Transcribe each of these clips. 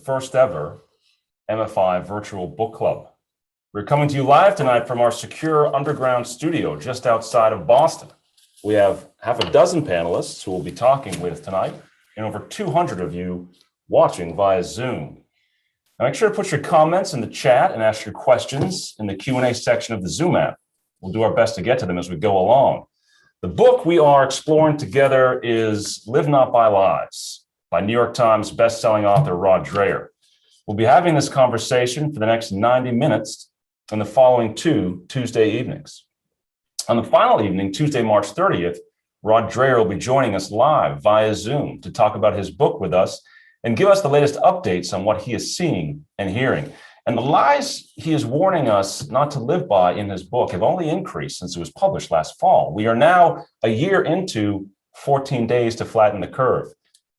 first ever MFI virtual book club. We're coming to you live tonight from our secure underground studio just outside of Boston. We have half a dozen panelists who we'll be talking with tonight and over 200 of you watching via Zoom. Now make sure to put your comments in the chat and ask your questions in the Q&A section of the Zoom app. We'll do our best to get to them as we go along. The book we are exploring together is Live Not by Lies by New York Times bestselling author Rod Dreher. We'll be having this conversation for the next 90 minutes and the following two Tuesday evenings. On the final evening, Tuesday, March 30th, Rod Dreher will be joining us live via Zoom to talk about his book with us and give us the latest updates on what he is seeing and hearing. And the lies he is warning us not to live by in his book have only increased since it was published last fall. We are now a year into 14 days to flatten the curve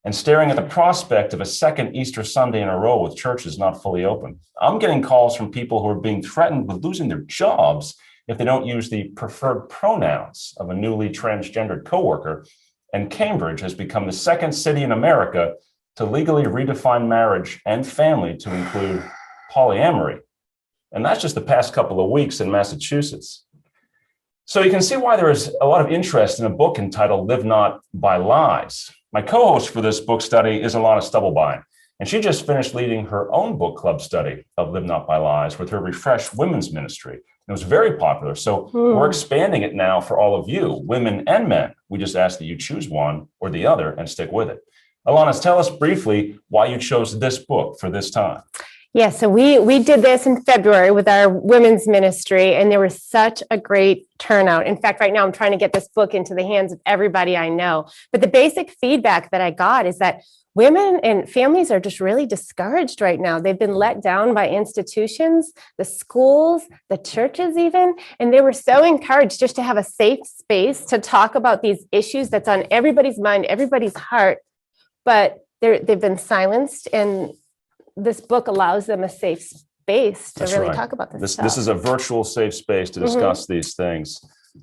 and staring at the prospect of a second Easter Sunday in a row with churches not fully open. I'm getting calls from people who are being threatened with losing their jobs if they don't use the preferred pronouns of a newly transgendered coworker. And Cambridge has become the second city in America to legally redefine marriage and family to include polyamory. And that's just the past couple of weeks in Massachusetts. So you can see why there is a lot of interest in a book entitled Live Not by Lies. My co-host for this book study is Alana Stubblebine, and she just finished leading her own book club study of Live Not by Lies with her Refresh Women's Ministry. It was very popular. So we're expanding it now for all of you, women and men. We just ask that you choose one or the other and stick with it. Alana, tell us briefly why you chose this book for this time. Yeah, so we did this in February with our women's ministry, and there was such a great turnout. In fact, right now I'm trying to get this book into the hands of everybody I know. But the basic feedback that I got is that women and families are just really discouraged right now. They've been let down by institutions, the schools, the churches even, and they were so encouraged just to have a safe space to talk about these issues that's on everybody's mind, everybody's heart, but they've been silenced, and this book allows them a safe space to talk about this stuff. This is a virtual safe space to discuss these things,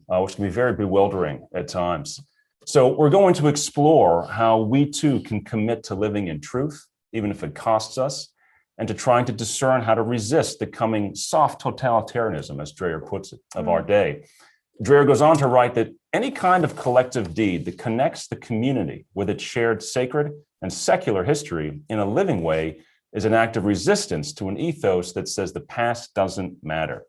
which can be very bewildering at times. So we're going to explore how we too can commit to living in truth, even if it costs us, and to trying to discern how to resist the coming soft totalitarianism, as Dreher puts it, of our day. Dreher goes on to write that any kind of collective deed that connects the community with its shared sacred and secular history in a living way is an act of resistance to an ethos that says the past doesn't matter.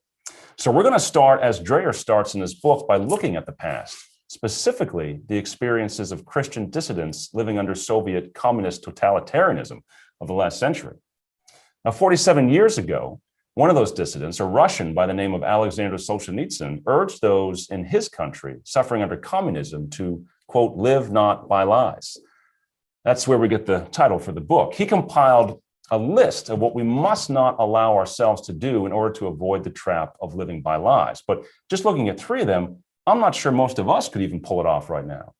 So we're going to start, as Dreher starts in his book, by looking at the past, specifically the experiences of Christian dissidents living under Soviet communist totalitarianism of the last century. Now, 47 years ago, one of those dissidents, a Russian by the name of Alexander Solzhenitsyn, urged those in his country suffering under communism to, quote, live not by lies. That's where we get the title for the book. He compiled a list of what we must not allow ourselves to do in order to avoid the trap of living by lies. But just looking at three of them, I'm not sure most of us could even pull it off right now.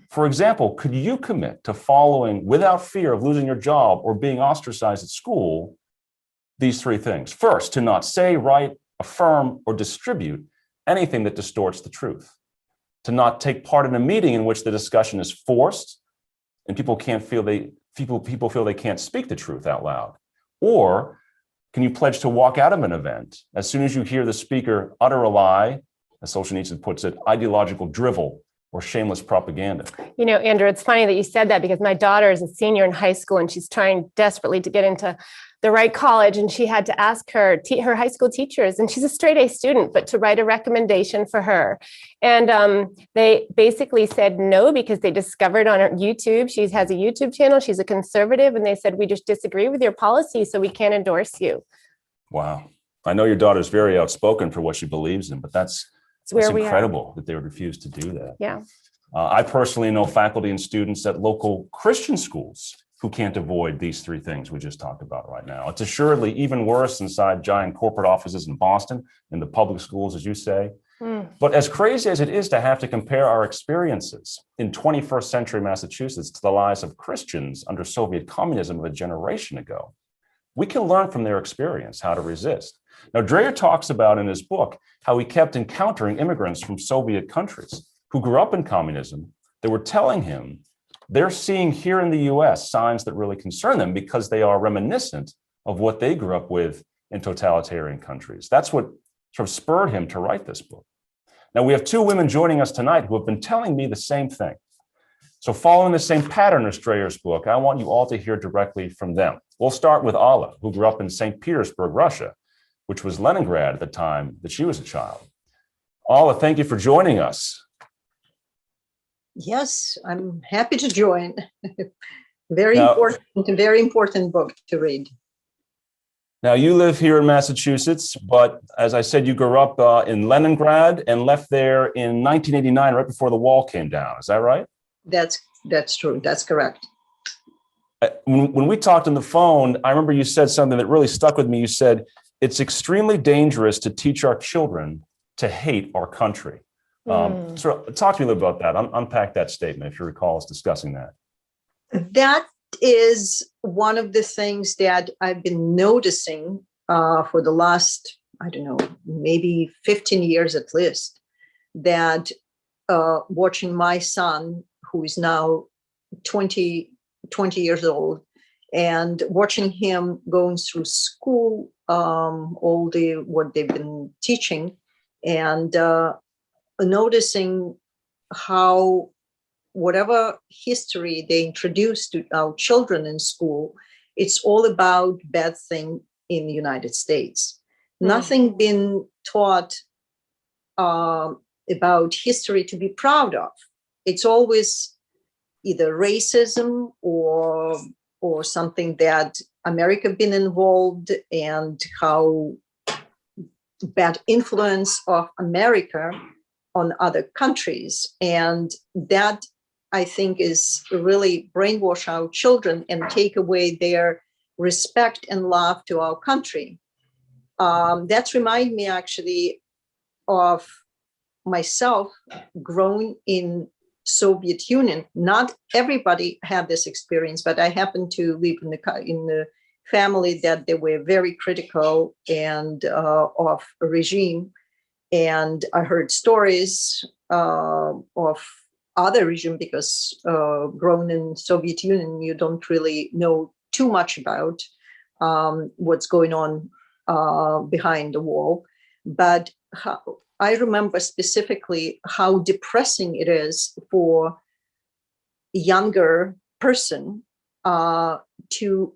For example, could you commit to following, without fear of losing your job or being ostracized at school, these three things? First, to not say, write, affirm, or distribute anything that distorts the truth. To not take part in a meeting in which the discussion is forced and people feel they can't speak the truth out loud. Or can you pledge to walk out of an event as soon as you hear the speaker utter a lie, as Solzhenitsyn puts it, ideological drivel or shameless propaganda? You know, Andrew, it's funny that you said that because my daughter is a senior in high school and she's trying desperately to get into the right college, and she had to ask her high school teachers, and she's a straight A student, but to write a recommendation for her. And they basically said no because they discovered on her YouTube, she has a YouTube channel, she's a conservative, and they said, we just disagree with your policy, so we can't endorse you. Wow. I know your daughter's very outspoken for what she believes in, but that's incredible that they would refuse to do that. Yeah. I personally know faculty and students at local Christian schools who can't avoid these three things we just talked about right now. It's assuredly even worse inside giant corporate offices in Boston, in the public schools, as you say. But as crazy as it is to have to compare our experiences in 21st century Massachusetts to the lives of Christians under Soviet communism of a generation ago, we can learn from their experience how to resist. Now, Dreher talks about in his book how he kept encountering immigrants from Soviet countries who grew up in communism that were telling him they're seeing here in the US signs that really concern them because they are reminiscent of what they grew up with in totalitarian countries. That's what sort of spurred him to write this book. Now, we have two women joining us tonight who have been telling me the same thing. So following the same pattern as Dreher's book, I want you all to hear directly from them. We'll start with Alla, who grew up in St. Petersburg, Russia, which was Leningrad at the time that she was a child. Alla, thank you for joining us. Yes, I'm happy to join. Very important book to read. Now, you live here in Massachusetts, but as I said, you grew up in Leningrad and left there in 1989, right before the wall came down. Is that right? That's true. That's correct. When we talked on the phone, I remember you said something that really stuck with me. You said, it's extremely dangerous to teach our children to hate our country. So talk to me a little about that. Unpack that statement, if you recall us discussing that. That is one of the things that I've been noticing for the last, I don't know, maybe 15 years at least, that watching my son, who is now 20 years old, and watching him going through school, what they've been teaching, and noticing how whatever history they introduce to our children in school, it's all about bad thing in the United States. Nothing been taught about history to be proud of. It's always either racism or something that America been involved, and how bad influence of America on other countries. And that, I think, is really brainwash our children and take away their respect and love to our country. That's remind me actually of myself growing in Soviet Union. Not everybody had this experience, but I happened to live in the family that they were very critical and of a regime. And I heard stories of other regime, because growing in Soviet Union, you don't really know too much about what's going on behind the wall. But I remember specifically how depressing it is for a younger person to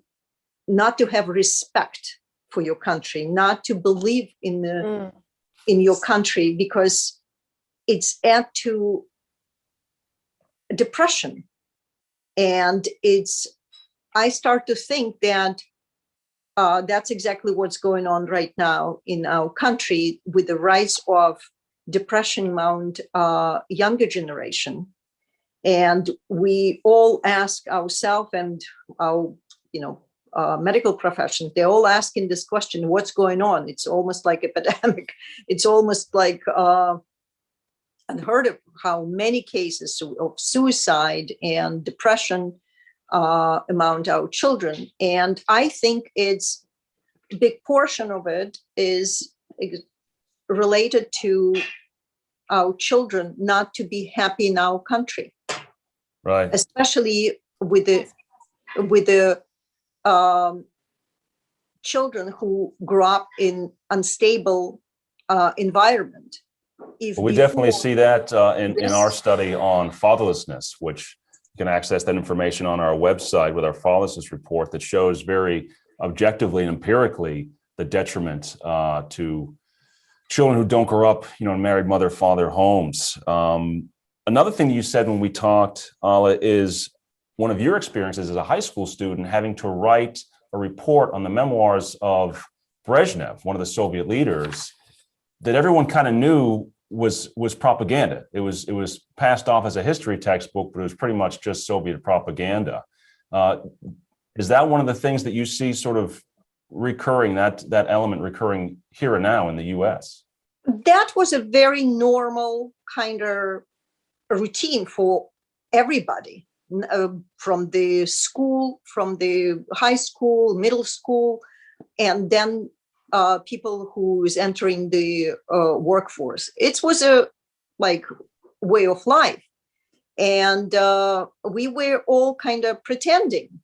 not to have respect for your country, not to believe in your country, because it's add to depression. And I start to think that that's exactly what's going on right now in our country, with the rise of depression among younger generation. And we all ask ourselves, and our medical profession, they're all asking this question: what's going on? It's almost like epidemic. It's almost like unheard of how many cases of suicide and depression among our children. And I think it's a big portion of it is related to our children not to be happy in our country, right? Especially with the children who grew up in unstable environment. We definitely see that in our study on fatherlessness, which you can access that information on our website with our fatherlessness report that shows very objectively and empirically the detriment to children who don't grow up, in married mother-father homes. Another thing you said when we talked, Alla, is one of your experiences as a high school student having to write a report on the memoirs of Brezhnev, one of the Soviet leaders, that everyone kind of knew was propaganda. It was passed off as a history textbook, but it was pretty much just Soviet propaganda. Is that one of the things that you see sort of recurring, that element recurring here and now in the US? That was a very normal kind of routine for everybody, from the school, from the high school, middle school, and then people who is entering the workforce. It was a way of life. And we were all kind of pretending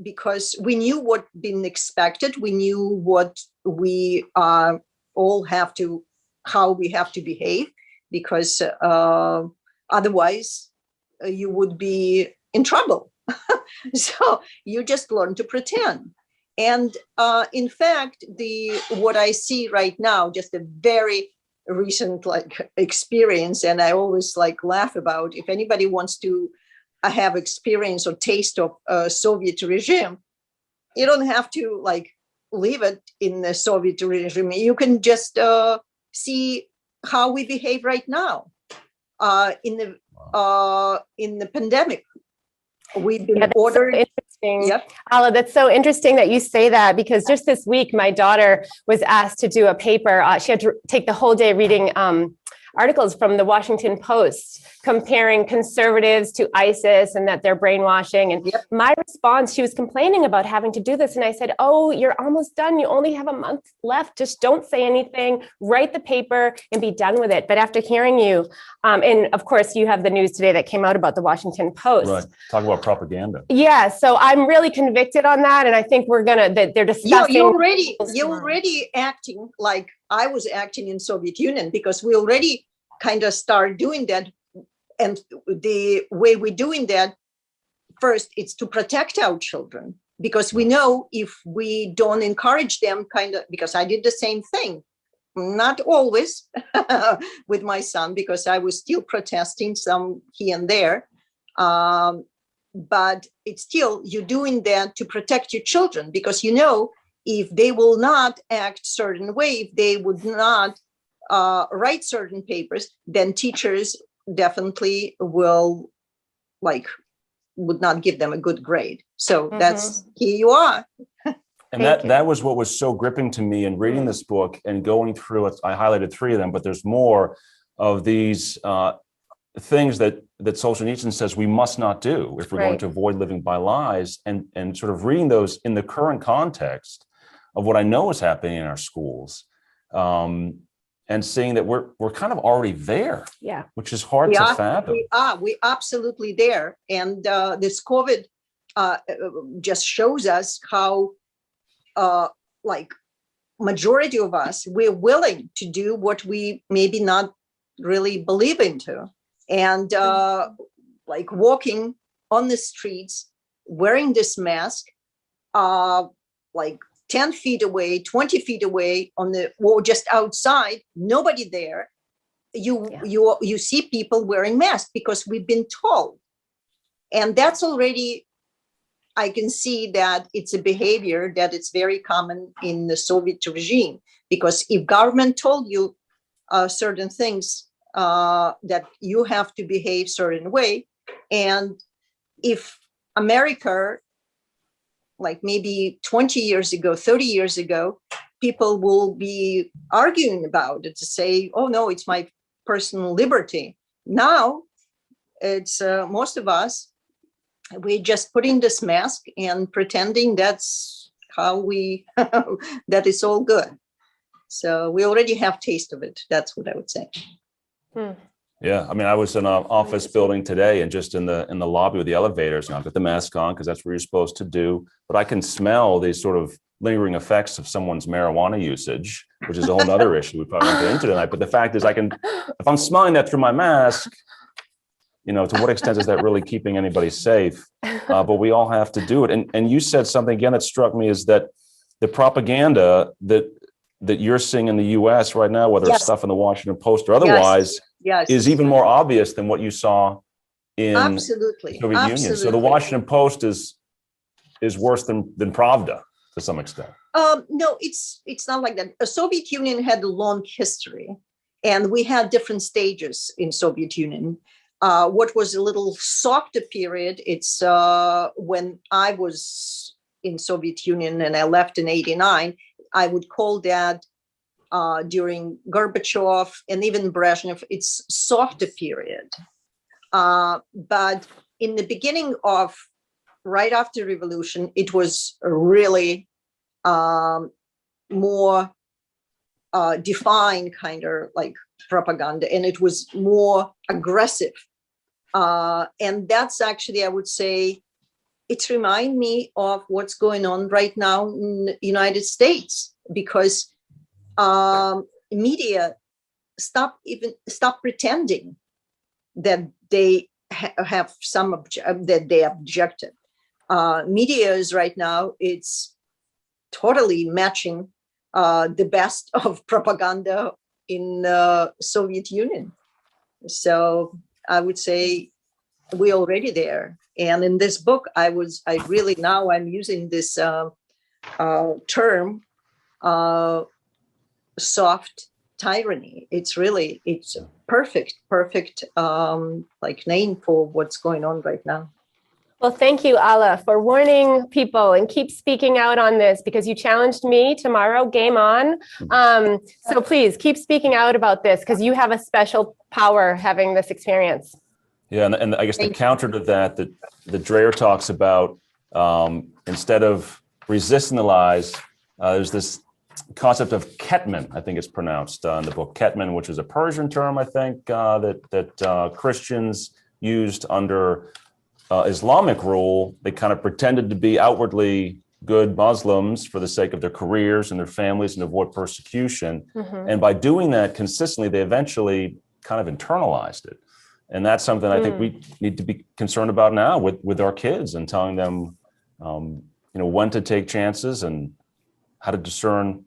because we knew what been expected. We knew what we all have to, how we have to behave, because otherwise you would be in trouble. So you just learn to pretend. And in fact, what I see right now, just a very recent experience, and I always laugh about, if anybody wants to have experience or taste of Soviet regime, you don't have to live it in the Soviet regime. You can just see how we behave right now in the pandemic. We've been ordered. So interesting. Yep. Ala, that's so interesting that you say that, because just this week, my daughter was asked to do a paper. She had to take the whole day reading articles from the Washington Post comparing conservatives to ISIS and that they're brainwashing. And Yep. my response, she was complaining about having to do this. And I said, oh, you're almost done. You only have a month left. Just don't say anything, write the paper and be done with it. But after hearing you, and of course, you have the news today that came out about the Washington Post. Right. Talk about propaganda. Yeah. So I'm really convicted on that. And I think that they're discussing. You're already acting like I was acting in Soviet Union, because we already kind of start doing that. And the way we're doing that, first, it's to protect our children, because we know if we don't encourage them because I did the same thing, not always with my son, because I was still protesting some here and there. But it's still, you're doing that to protect your children, because if they will not act certain way, if they would not write certain papers, then teachers definitely would not give them a good grade. So that's, here you are. And that was what was so gripping to me in reading this book and going through it. I highlighted 3 of them, but there's more of these things that Solzhenitsyn says we must not do if we're going to avoid living by lies, and sort of reading those in the current context of what I know is happening in our schools, and seeing that we're kind of already there, which is hard to fathom. We absolutely there. And this COVID just shows us how majority of us, we're willing to do what we maybe not really believe into. And walking on the streets, wearing this mask, 10 feet away, 20 feet away or just outside, nobody there. You see people wearing masks because we've been told. And that's already, I can see that it's a behavior that it's very common in the Soviet regime, because if government told you certain things, that you have to behave certain way, and if America, maybe 20 years ago, 30 years ago, people will be arguing about it to say, oh no, it's my personal liberty. Now it's most of us, we're just putting this mask and pretending that's how we that it's all good. So we already have taste of it. That's what I would say. Yeah, I mean, I was in an office building today, and just in the lobby with the elevators, I've got the mask on because that's what you're supposed to do. But I can smell these sort of lingering effects of someone's marijuana usage, which is a whole other issue we probably won't get into tonight. But the fact is, if I'm smelling that through my mask, to what extent is that really keeping anybody safe? But we all have to do it. And you said something again that struck me, is that the propaganda that you're seeing in the U.S. right now, whether it's stuff in the Washington Post or otherwise, is even more obvious than what you saw in the Soviet Union. So the Washington Post is worse than Pravda to some extent. No, it's not like that. The Soviet Union had a long history, and we had different stages in Soviet Union. What was a little softer period, it's when I was in Soviet Union and I left in 1989. I would call that during Gorbachev and even Brezhnev, it's softer period. But in the beginning of, right after revolution, it was really more defined kind of propaganda, and it was more aggressive And that's actually, I would say, it reminds me of what's going on right now in the United States, because media stop pretending that they have that they objected. Media is right now, it's totally matching the best of propaganda in the Soviet Union. So I would say we're already there. And in this book, I'm using this term, soft tyranny. It's a perfect like name for what's going on right now. Well, thank you, Alla, for warning people and keep speaking out on this, because you challenged me tomorrow, game on. So please keep speaking out about this, because you have a special power having this experience. Yeah, and I guess the counter to that Dreher talks about, instead of resisting the lies, there's this concept of ketman, I think it's pronounced in the book, ketman, which is a Persian term, I think, that Christians used under Islamic rule. They kind of pretended to be outwardly good Muslims for the sake of their careers and their families and avoid persecution. Mm-hmm. And by doing that consistently, they eventually kind of internalized it. And that's something I think we need to be concerned about now with our kids, and telling them, when to take chances and how to discern,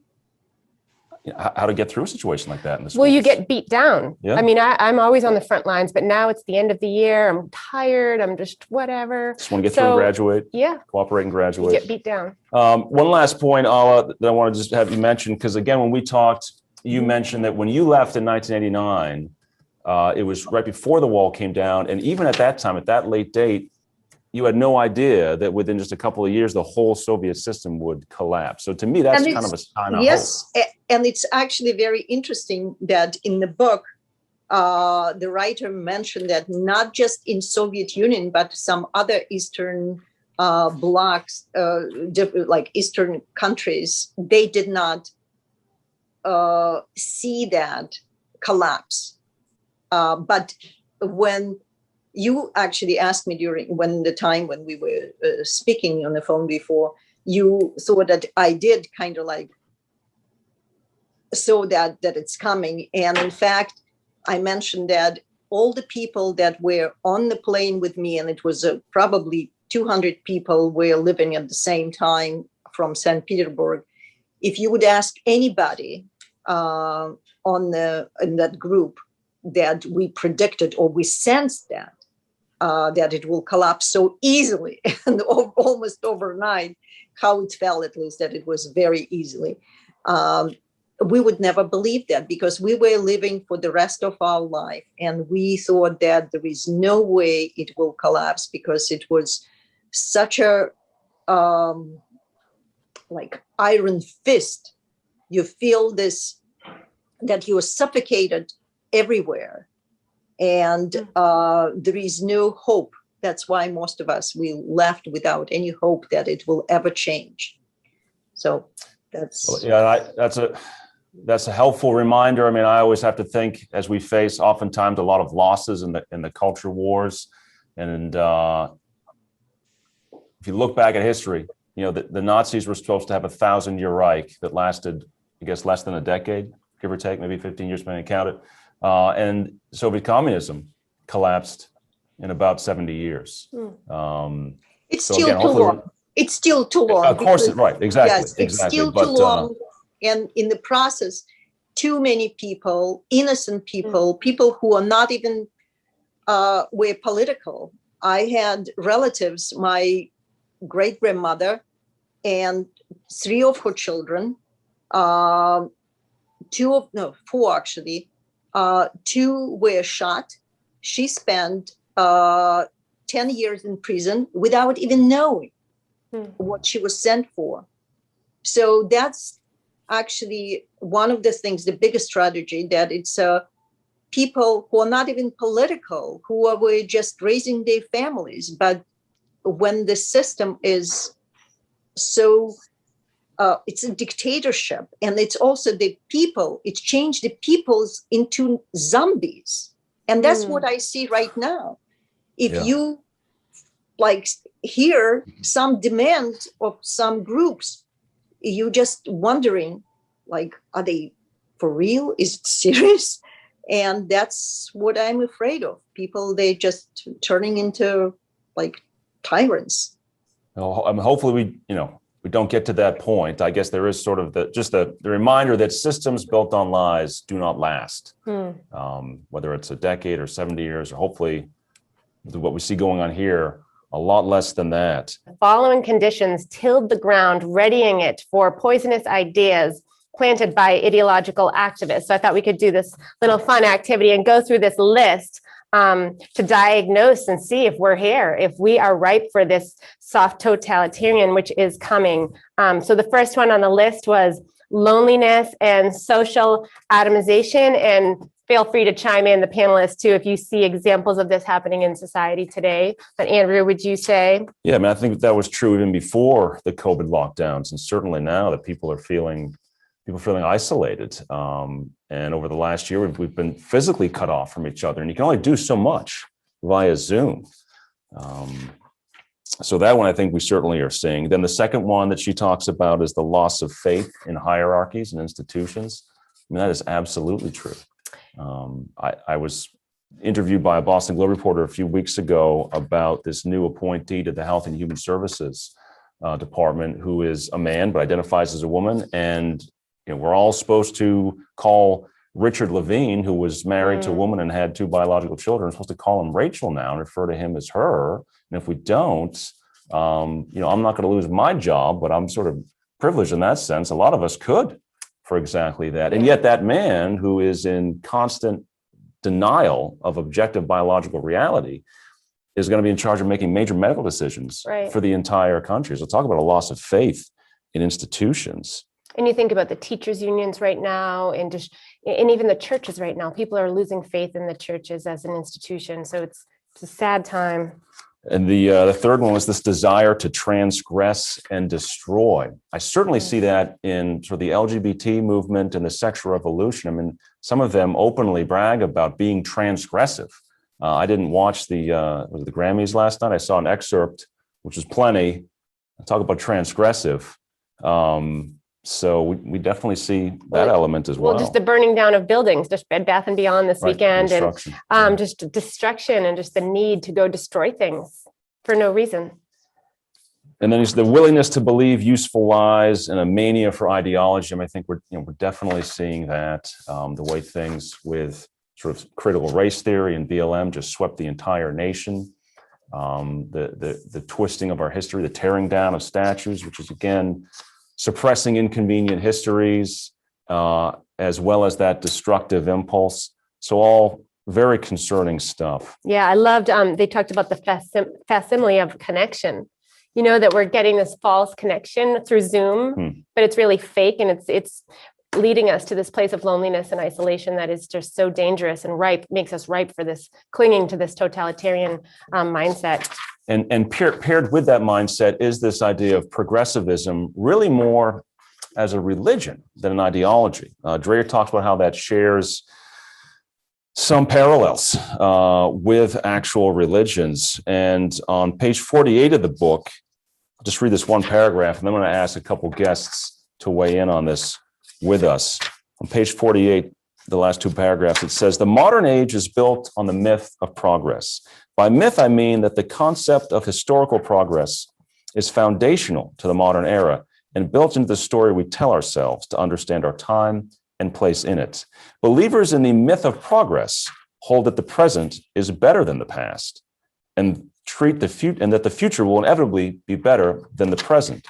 how to get through a situation like that. Well, you get beat down. Yeah. I mean, I'm always on the front lines, but now it's the end of the year. I'm tired. I'm just whatever. Just want to get through and graduate. Yeah. Cooperate and graduate. You get beat down. One last point, Alla, that I want to just have you mention, because again, when we talked, you mentioned that when you left in 1989, it was right before the wall came down. And even at that time, at that late date, you had no idea that within just a couple of years, the whole Soviet system would collapse. So to me, that's kind of a sign of hope. And it's actually very interesting that in the book, the writer mentioned that not just in Soviet Union, but some other Eastern blocs, like Eastern countries, they did not see that collapse. But when you actually asked me when we were speaking on the phone before, you thought that I did kind of like saw that it's coming. And in fact, I mentioned that all the people that were on the plane with me, and it was probably 200 people were living at the same time from St. Petersburg. If you would ask anybody in that group that we predicted or we sensed that it will collapse so easily and almost overnight, how it felt, at least that it was very easily. We would never believe that, because we were living for the rest of our life. And we thought that there is no way it will collapse, because it was such a like iron fist. You feel this, that you are suffocated everywhere. And there is no hope. That's why most of us, we left without any hope that it will ever change. So that's that's a helpful reminder. I mean, I always have to think, as we face oftentimes a lot of losses in the culture wars, and if you look back at history, the Nazis were supposed to have a 1,000-year Reich that lasted, I guess, less than a decade, give or take, maybe 15 years, depending on count it. And Soviet communism collapsed in about 70 years. It's still too long. It's still too long. Of course, right, exactly. Yes, it's still too long. And in the process, too many people, innocent people, people who are not even were political. I had relatives, my great-grandmother and 3 of her children, 4 actually, 2 were shot. She spent 10 years in prison without even knowing what she was sent for. So that's actually one of the things, the biggest tragedy, that it's people who are not even political, who were just raising their families. But when the system is so, it's a dictatorship, and it's also the people, it's changed the peoples into zombies. And that's what I see right now. If Yeah. you like hear some demand of some groups, you just wondering, like, are they for real? Is it serious? And that's what I'm afraid of. People, they just turning into like tyrants. Well, hopefully we don't get to that point. I guess there is sort of the reminder that systems built on lies do not last. Whether it's a decade or 70 years, or hopefully what we see going on here, a lot less than that. Following conditions tilled the ground, readying it for poisonous ideas planted by ideological activists. So I thought we could do this little fun activity and go through this list to diagnose and see if we're here, if we are ripe for this soft totalitarian, which is coming. So the first one on the list was loneliness and social atomization. And feel free to chime in, the panelists too, if you see examples of this happening in society today. But Andrew, would you say? Yeah, I mean, I think that was true even before the COVID lockdowns, and certainly now that people feeling isolated. And over the last year, we've been physically cut off from each other, and you can only do so much via Zoom. So that one, I think we certainly are seeing. Then the second one that she talks about is the loss of faith in hierarchies and institutions. I mean, that is absolutely true. I was interviewed by a Boston Globe reporter a few weeks ago about this new appointee to the Health and Human Services Department, who is a man but identifies as a woman. And we're all supposed to call Richard Levine, who was married to a woman and had 2 biological children, we're supposed to call him Rachel now and refer to him as her. And if we don't, I'm not going to lose my job, but I'm sort of privileged in that sense. A lot of us could for exactly that. And yet that man, who is in constant denial of objective biological reality, is going to be in charge of making major medical decisions for the entire country. So talk about a loss of faith in institutions. And you think about the teachers' unions right now, and even the churches right now. People are losing faith in the churches as an institution. So it's a sad time. And the third one was this desire to transgress and destroy. I certainly see that in sort of the LGBT movement and the sexual revolution. I mean, some of them openly brag about being transgressive. I didn't watch the Grammys last night. I saw an excerpt, which is plenty. Talk about transgressive. So we definitely see that element as well. Well, just the burning down of buildings, just Bed Bath & Beyond this weekend, and just destruction and just the need to go destroy things for no reason. And then there's the willingness to believe useful lies and a mania for ideology. I mean, I think we're definitely seeing that, the way things with sort of critical race theory and BLM just swept the entire nation. The twisting of our history, the tearing down of statues, which is again suppressing inconvenient histories, as well as that destructive impulse. So all very concerning stuff. Yeah, I loved, they talked about the facsimile of connection. That we're getting this false connection through Zoom, but it's really fake, and it's leading us to this place of loneliness and isolation that is just so dangerous and makes us ripe for this clinging to this totalitarian mindset. And paired with that mindset is this idea of progressivism, really more as a religion than an ideology. Dreher talks about how that shares some parallels with actual religions. And on page 48 of the book, I'll just read this one paragraph, and then I'm going to ask a couple guests to weigh in on this with us. On page 48, the last 2 paragraphs, it says, "The modern age is built on the myth of progress. By myth, I mean that the concept of historical progress is foundational to the modern era and built into the story we tell ourselves to understand our time and place in it. Believers in the myth of progress hold that the present is better than the past and that the future will inevitably be better than the present.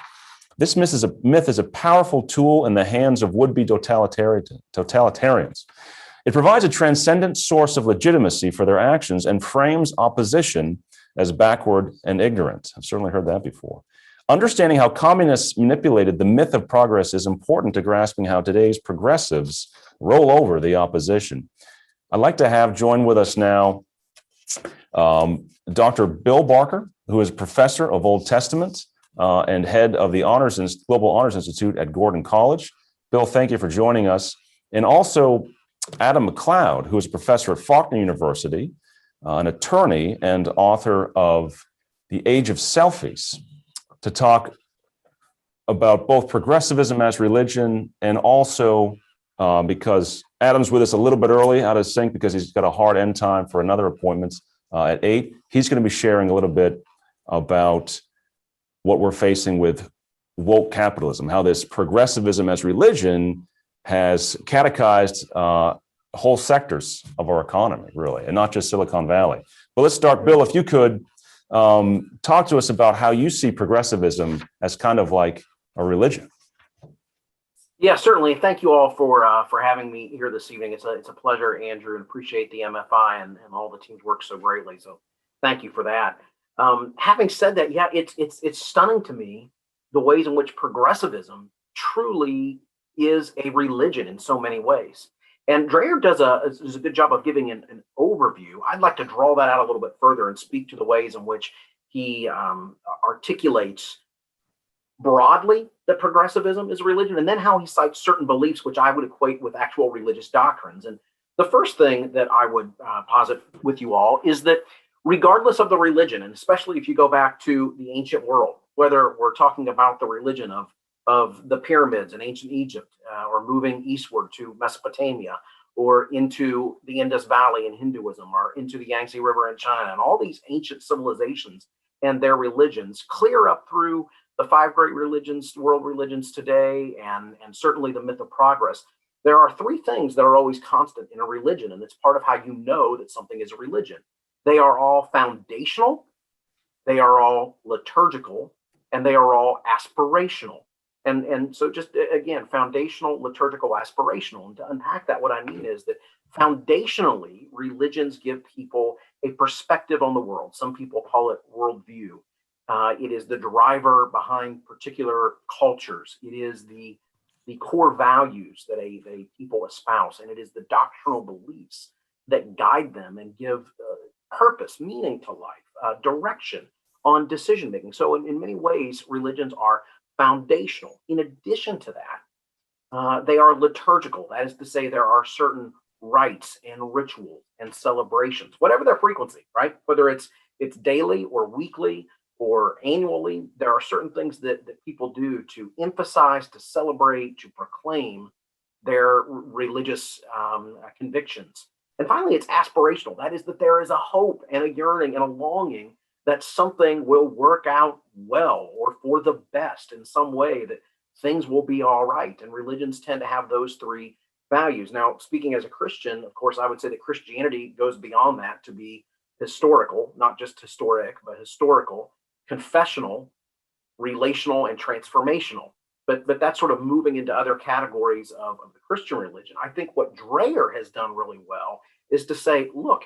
This myth is a powerful tool in the hands of would-be totalitarians. It provides a transcendent source of legitimacy for their actions and frames opposition as backward and ignorant." I've certainly heard that before. Understanding how communists manipulated the myth of progress is important to grasping how today's progressives roll over the opposition. I'd like to join with us now Dr. Bill Barker, who is professor of Old Testament and head of the Global Honors Institute at Gordon College. Bill, thank you for joining us. And also Adam McLeod, who is a professor at Faulkner University an attorney and author of The Age of Selfies, to talk about both progressivism as religion and also because Adam's with us a little bit early out of sync because he's got a hard end time for another appointment at 8. He's going to be sharing a little bit about what we're facing with woke capitalism, how this progressivism as religion has catechized whole sectors of our economy, really, and not just Silicon Valley. But let's start, Bill, if you could talk to us about how you see progressivism as kind of like a religion. Yeah, certainly. Thank you all for having me here this evening. It's a pleasure, Andrew, and appreciate the MFI and all the teams work so greatly. So thank you for that. Having said that, yeah, it's stunning to me the ways in which progressivism truly is a religion in so many ways. And Dreher does a good job of giving an overview. I'd like to draw that out a little bit further and speak to the ways in which he articulates broadly that progressivism is a religion, and then how he cites certain beliefs which I would equate with actual religious doctrines. And the first thing that I would posit with you all is that regardless of the religion, and especially if you go back to the ancient world, whether we're talking about the religion of the pyramids in ancient Egypt, or moving eastward to Mesopotamia, or into the Indus Valley in Hinduism, or into the Yangtze River in China, and all these ancient civilizations and their religions, clear up through the 5 great religions, world religions today, and certainly the myth of progress. There are 3 things that are always constant in a religion, and it's part of how you know that something is a religion. They are all foundational, they are all liturgical, and they are all aspirational. And so just again, foundational, liturgical, aspirational. And to unpack that, what I mean is that foundationally, religions give people a perspective on the world. Some people call it worldview. It is the driver behind particular cultures. It is the core values that a people espouse, and it is the doctrinal beliefs that guide them and give purpose, meaning to life, direction on decision making. So in many ways, religions are foundational. In addition to that, they are liturgical. That is to say, there are certain rites and rituals and celebrations, whatever their frequency, right? Whether it's daily or weekly or annually, there are certain things that people do to emphasize, to celebrate, to proclaim their religious convictions. And finally, it's aspirational. That is that there is a hope and a yearning and a longing that something will work out well or for the best in some way, that things will be all right. And religions tend to have those 3 values. Now, speaking as a Christian, of course, I would say that Christianity goes beyond that to be historical, not just historic, but historical, confessional, relational, and transformational. But that's sort of moving into other categories of the Christian religion. I think what Dreher has done really well is to say, look,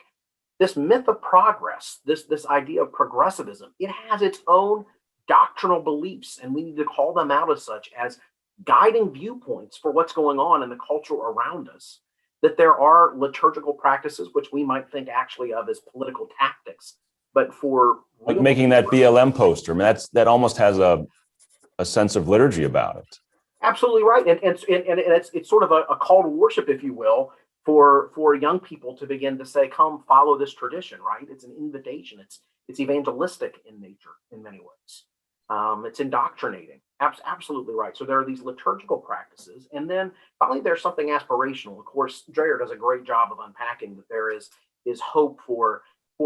this myth of progress, this idea of progressivism, it has its own doctrinal beliefs, and we need to call them out as such, as guiding viewpoints for what's going on in the culture around us. That there are liturgical practices which we might think actually of as political tactics, but for like making that BLM poster, I mean, that almost has a sense of liturgy about it. Absolutely right, and it's sort of a call to worship, if you will, for young people to begin to say, come follow this tradition, right? It's an invitation. It's evangelistic in nature in many ways. It's indoctrinating. Absolutely right. So there are these liturgical practices, and then finally there's something aspirational. Of course, Dreher does a great job of unpacking that there is hope for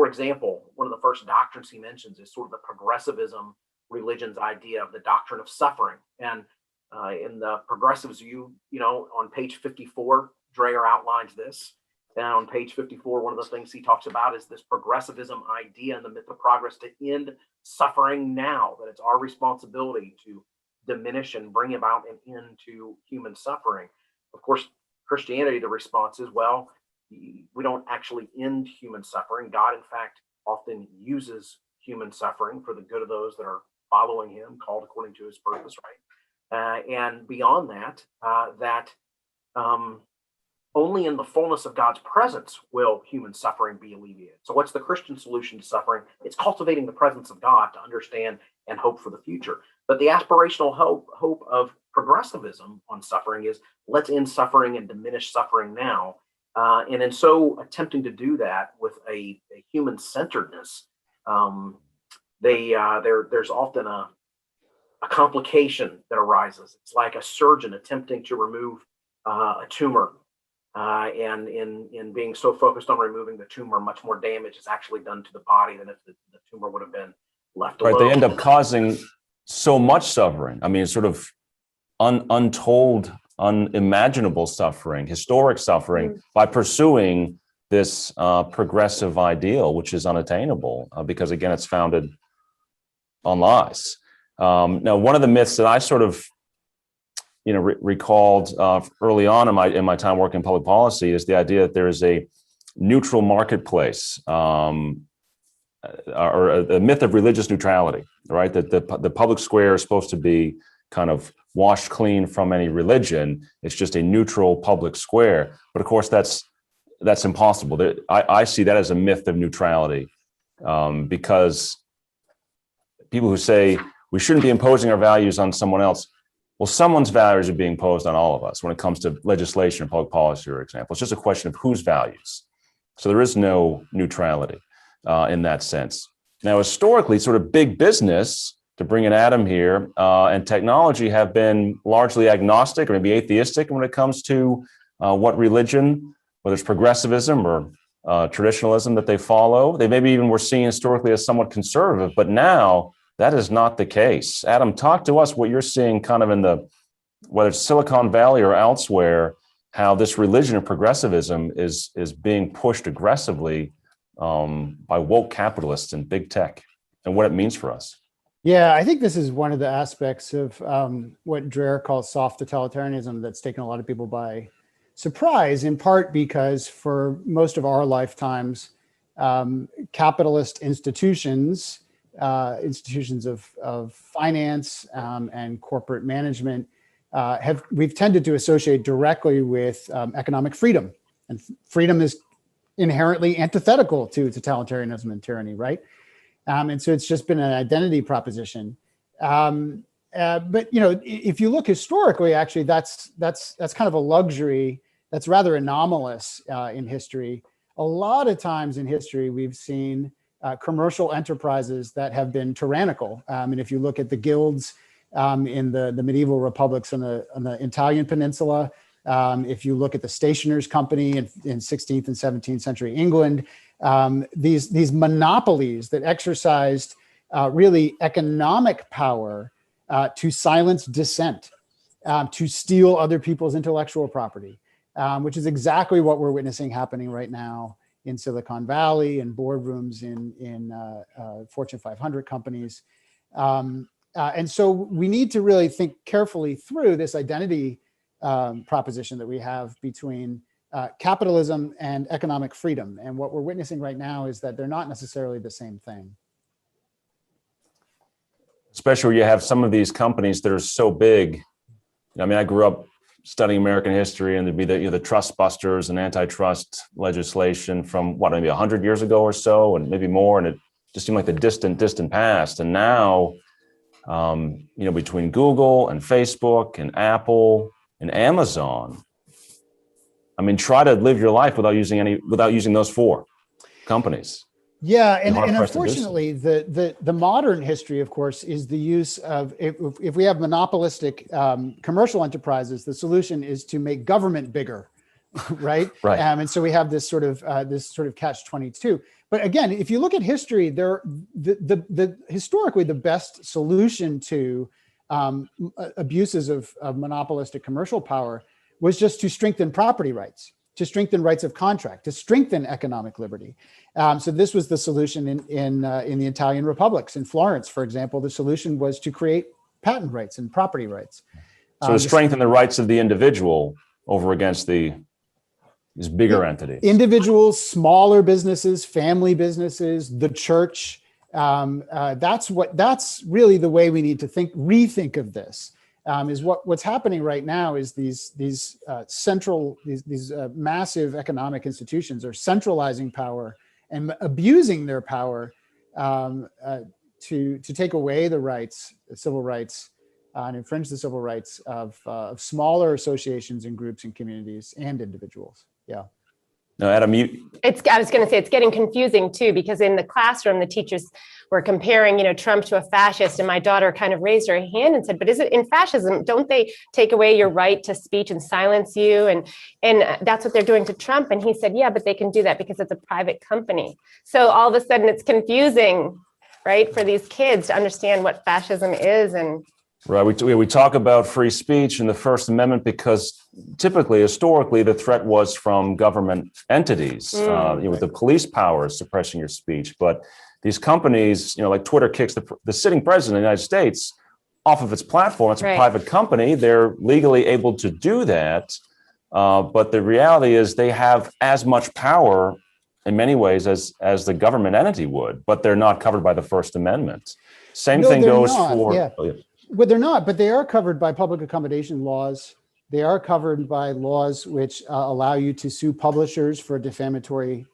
example, one of the first doctrines he mentions is sort of the progressivism religion's idea of the doctrine of suffering. And in the Progressives view, on page 54, Dreher outlines this. And on page 54, one of the things he talks about is this progressivism idea and the myth of progress to end suffering now, that it's our responsibility to diminish and bring about an end to human suffering. Of course, Christianity, the response is, well, we don't actually end human suffering. God, in fact, often uses human suffering for the good of those that are following him, called according to his purpose, right? And beyond that, only in the fullness of God's presence will human suffering be alleviated. So what's the Christian solution to suffering? It's cultivating the presence of God to understand and hope for the future. But the aspirational hope of progressivism on suffering is, let's end suffering and diminish suffering now. And in so attempting to do that with a human-centeredness, there's often a complication that arises. It's like a surgeon attempting to remove a tumor, and in being so focused on removing the tumor, much more damage is actually done to the body than if the tumor would have been left alone. Right, they end up causing so much suffering. I mean, sort of untold, unimaginable suffering, historic suffering, by pursuing this progressive ideal, which is unattainable because, again, it's founded on lies. Now, one of the myths that I sort of, recalled early on in my time working in public policy is the idea that there is a neutral marketplace, or a myth of religious neutrality, right? That the public square is supposed to be kind of washed clean from any religion. It's just a neutral public square. But of course, that's impossible. I see that as a myth of neutrality, because people who say we shouldn't be imposing our values on someone else, well, someone's values are being imposed on all of us when it comes to legislation or public policy, for example. It's just a question of whose values. So there is no neutrality in that sense. Now, historically, sort of big business, to bring in Adam here, and technology have been largely agnostic or maybe atheistic when it comes to what religion, whether it's progressivism or traditionalism that they follow. They maybe even were seen historically as somewhat conservative, but now that is not the case. Adam, talk to us what you're seeing kind of in whether it's Silicon Valley or elsewhere, how this religion of progressivism is being pushed aggressively by woke capitalists and big tech, and what it means for us. Yeah, I think this is one of the aspects of what Dreher calls soft totalitarianism that's taken a lot of people by surprise, in part because for most of our lifetimes, capitalist institutions of finance and corporate management we've tended to associate directly with economic freedom, and freedom is inherently antithetical to totalitarianism and tyranny, right? And so it's just been an identity proposition. But if you look historically, actually, that's kind of a luxury that's rather anomalous in history. A lot of times in history, we've seen commercial enterprises that have been tyrannical. And if you look at the guilds in the medieval republics on the Italian peninsula, if you look at the stationers' company in 16th and 17th century England, these monopolies that exercised really economic power to silence dissent, to steal other people's intellectual property, which is exactly what we're witnessing happening right now in Silicon Valley and boardrooms in Fortune 500 companies. And so we need to really think carefully through this identity proposition that we have between capitalism and economic freedom. And what we're witnessing right now is that they're not necessarily the same thing. Especially where you have some of these companies that are so big. I mean, I grew up studying American history, and there'd be the trust busters and antitrust legislation from maybe 100 years ago or so, and maybe more. And it just seemed like the distant past. And now, between Google and Facebook and Apple and Amazon, I mean, try to live your life without using those four companies. Yeah, and unfortunately, the modern history, of course, is the use of, if we have monopolistic commercial enterprises, the solution is to make government bigger, right? Right. And so we have this sort of catch-22. But again, if you look at history, historically the best solution to abuses of monopolistic commercial power was just to strengthen property rights, to strengthen rights of contract, to strengthen economic liberty. So this was the solution in the Italian republics. In Florence, for example, the solution was to create patent rights and property rights. So to strengthen the rights of the individual over against these bigger entities. Individuals, smaller businesses, family businesses, the church. That's really the way we need to rethink of this. Is what's happening right now is these massive economic institutions are centralizing power and abusing their power to take away the civil rights, and infringe the civil rights of smaller associations and groups and communities and individuals. Yeah. No, Adam, I was going to say it's getting confusing too, because in the classroom, the teachers were comparing, Trump to a fascist, and my daughter kind of raised her hand and said, "But is it in fascism? Don't they take away your right to speech and silence you?" And that's what they're doing to Trump. And he said, "Yeah, but they can do that because it's a private company." So all of a sudden, it's confusing, right, for these kids to understand what fascism is. And right, we talk about free speech in the First Amendment because typically, historically, the threat was from government entities, with the police powers suppressing your speech. But these companies, like Twitter kicks the sitting president of the United States off of its platform. It's a private company. They're legally able to do that. But the reality is they have as much power in many ways as the government entity would, but they're not covered by the First Amendment. Same thing goes for... Yeah. Oh, yeah. Well, they're not, but they are covered by public accommodation laws. They are covered by laws which allow you to sue publishers for defamatory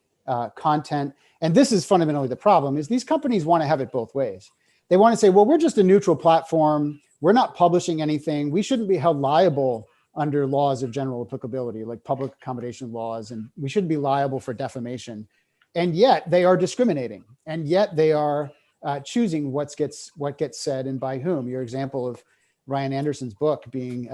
content. And this is fundamentally the problem, is these companies want to have it both ways. They want to say, well, we're just a neutral platform. We're not publishing anything. We shouldn't be held liable under laws of general applicability, like public accommodation laws, and we shouldn't be liable for defamation. And yet they are discriminating. And yet they are choosing what gets said and by whom. Your example of Ryan Anderson's book being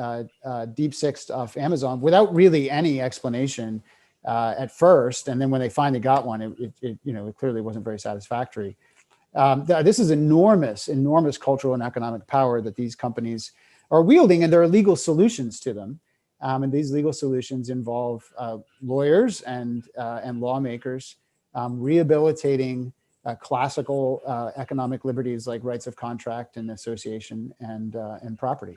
deep sixed off Amazon without really any explanation at first, and then when they finally got one, it clearly wasn't very satisfactory. This is enormous cultural and economic power that these companies are wielding, and there are legal solutions to them. And these legal solutions involve lawyers and lawmakers rehabilitating classical economic liberties like rights of contract and association and property.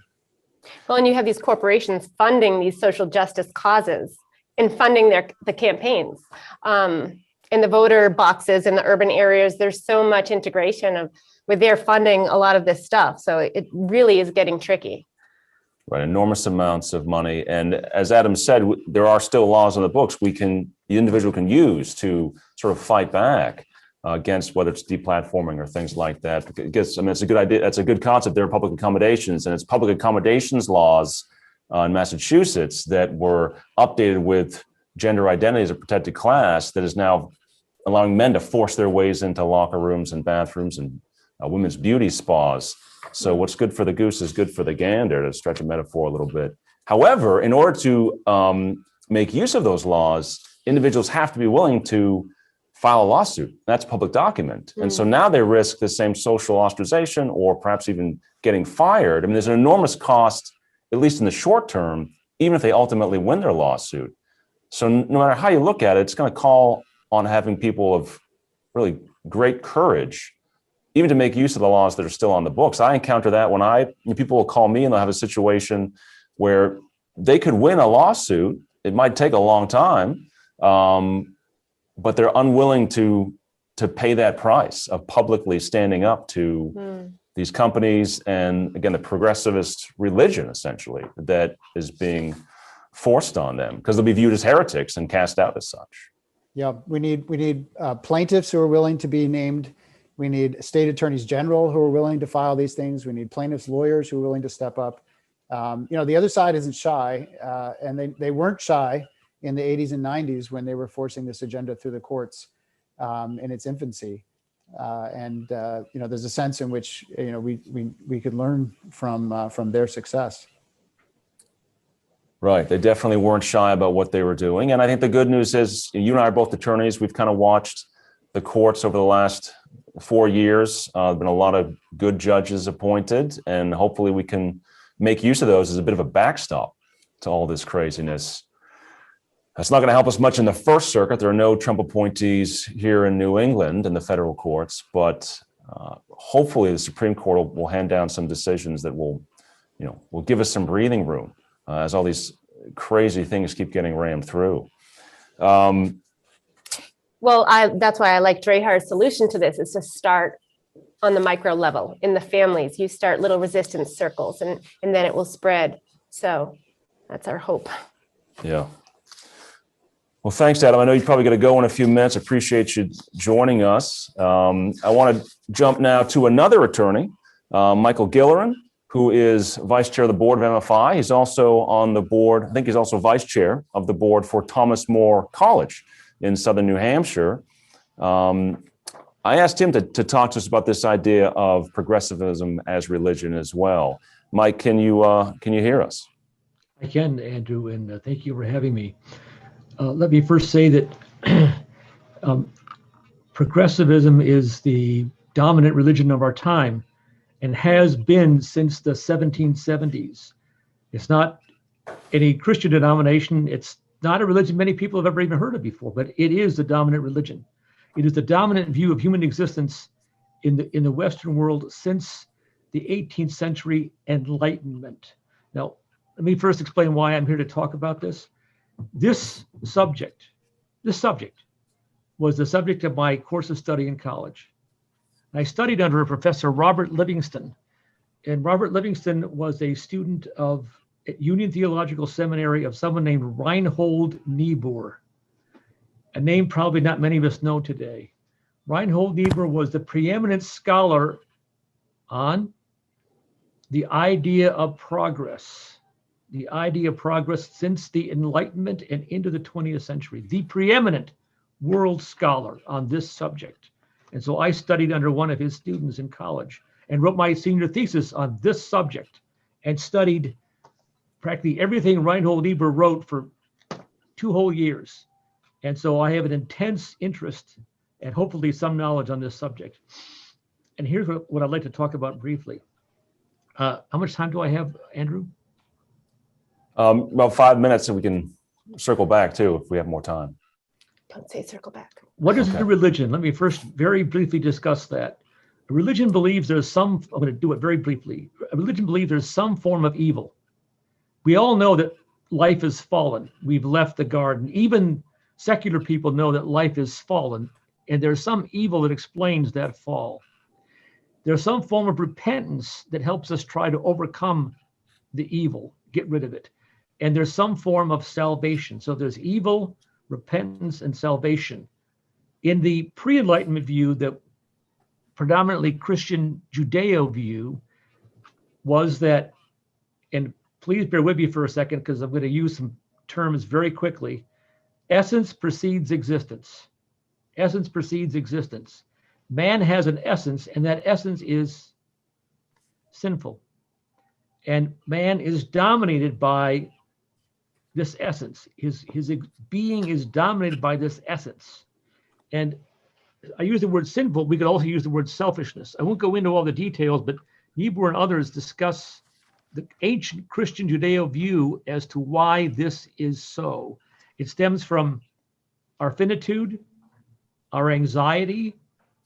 Well, and you have these corporations funding these social justice causes and funding the campaigns. In the voter boxes in the urban areas, there's so much integration with their funding a lot of this stuff. So it really is getting tricky. Right, enormous amounts of money. And as Adam said, there are still laws on the books the individual can use to sort of fight back against whether it's deplatforming or things like that. Because, it's a good idea. That's a good concept. There are public accommodations, and it's public accommodations laws in Massachusetts that were updated with gender identity as a protected class that is now allowing men to force their ways into locker rooms and bathrooms and women's beauty spas. So what's good for the goose is good for the gander, to stretch a metaphor a little bit. However, in order to make use of those laws, individuals have to be willing to file a lawsuit. That's a public document. And so now they risk the same social ostracization or perhaps even getting fired. There's an enormous cost, at least in the short term, even if they ultimately win their lawsuit. So no matter how you look at it, it's going to call on having people of really great courage, even to make use of the laws that are still on the books. I encounter that when people will call me and they'll have a situation where they could win a lawsuit. It might take a long time, but they're unwilling to pay that price of publicly standing up to these companies and, again, the progressivist religion, essentially, that is being forced on them because they'll be viewed as heretics and cast out as such. Yeah, we need plaintiffs who are willing to be named. We need state attorneys general who are willing to file these things. We need plaintiffs' lawyers who are willing to step up. The other side isn't shy, and they weren't shy in the 80s and 90s when they were forcing this agenda through the courts in its infancy. There's a sense in which we could learn from their success. Right. They definitely weren't shy about what they were doing. And I think the good news is you and I are both attorneys. We've kind of watched the courts over the last 4 years. There's been a lot of good judges appointed, and hopefully we can make use of those as a bit of a backstop to all this craziness. That's not going to help us much in the First Circuit. There are no Trump appointees here in New England in the federal courts, but hopefully the Supreme Court will hand down some decisions that will give us some breathing room as all these crazy things keep getting rammed through. That's why I like Dreher's solution to this, is to start on the micro level in the families. You start little resistance circles and then it will spread. So that's our hope. Yeah. Well, thanks, Adam. I know you're probably going to go in a few minutes. I appreciate you joining us. I want to jump now to another attorney, Michael Gilleran, who is vice chair of the board of MFI. He's also on the board, I think he's also vice chair of the board for Thomas More College. in southern New Hampshire. I asked him to talk to us about this idea of progressivism as religion as well. Mike, can you hear us? I can, Andrew, and thank you for having me. Let me first say that progressivism is the dominant religion of our time and has been since the 1770s. It's not any Christian denomination. It's not a religion many people have ever even heard of before, but it is the dominant religion. It is the dominant view of human existence in the Western world since the 18th century Enlightenment. Now, let me first explain why I'm here to talk about this. This subject was the subject of my course of study in college. I studied under a professor, Robert Livingston, and Robert Livingston was a student at Union Theological Seminary of someone named Reinhold Niebuhr, a name probably not many of us know today. Reinhold Niebuhr was the preeminent scholar on the idea of progress since the Enlightenment and into the 20th century, the preeminent world scholar on this subject. And so I studied under one of his students in college and wrote my senior thesis on this subject and studied practically everything Reinhold Niebuhr wrote for 2 whole years. And so I have an intense interest and hopefully some knowledge on this subject. And here's what I'd like to talk about briefly. How much time do I have, Andrew? About 5 minutes, and we can circle back too if we have more time. Don't say circle back. What is Okay. a religion? Let me first very briefly discuss that. A religion believes there's some, I'm going to do it very briefly. A religion believes there's some form of evil. We all know that life is fallen. We've left the garden. Even secular people know that life is fallen, and there's some evil that explains that fall. There's some form of repentance that helps us try to overcome the evil, get rid of it. And there's some form of salvation. So there's evil, repentance, and salvation. In the pre-Enlightenment view, the predominantly Christian Judeo view was that, and please bear with me for a second because I'm going to use some terms very quickly. Essence precedes existence. Essence precedes existence. Man has an essence, and that essence is sinful. And man is dominated by this essence. His being is dominated by this essence. And I use the word sinful. We could also use the word selfishness. I won't go into all the details, but Niebuhr and others discuss the ancient Christian Judeo view as to why this is so. It stems from our finitude, our anxiety,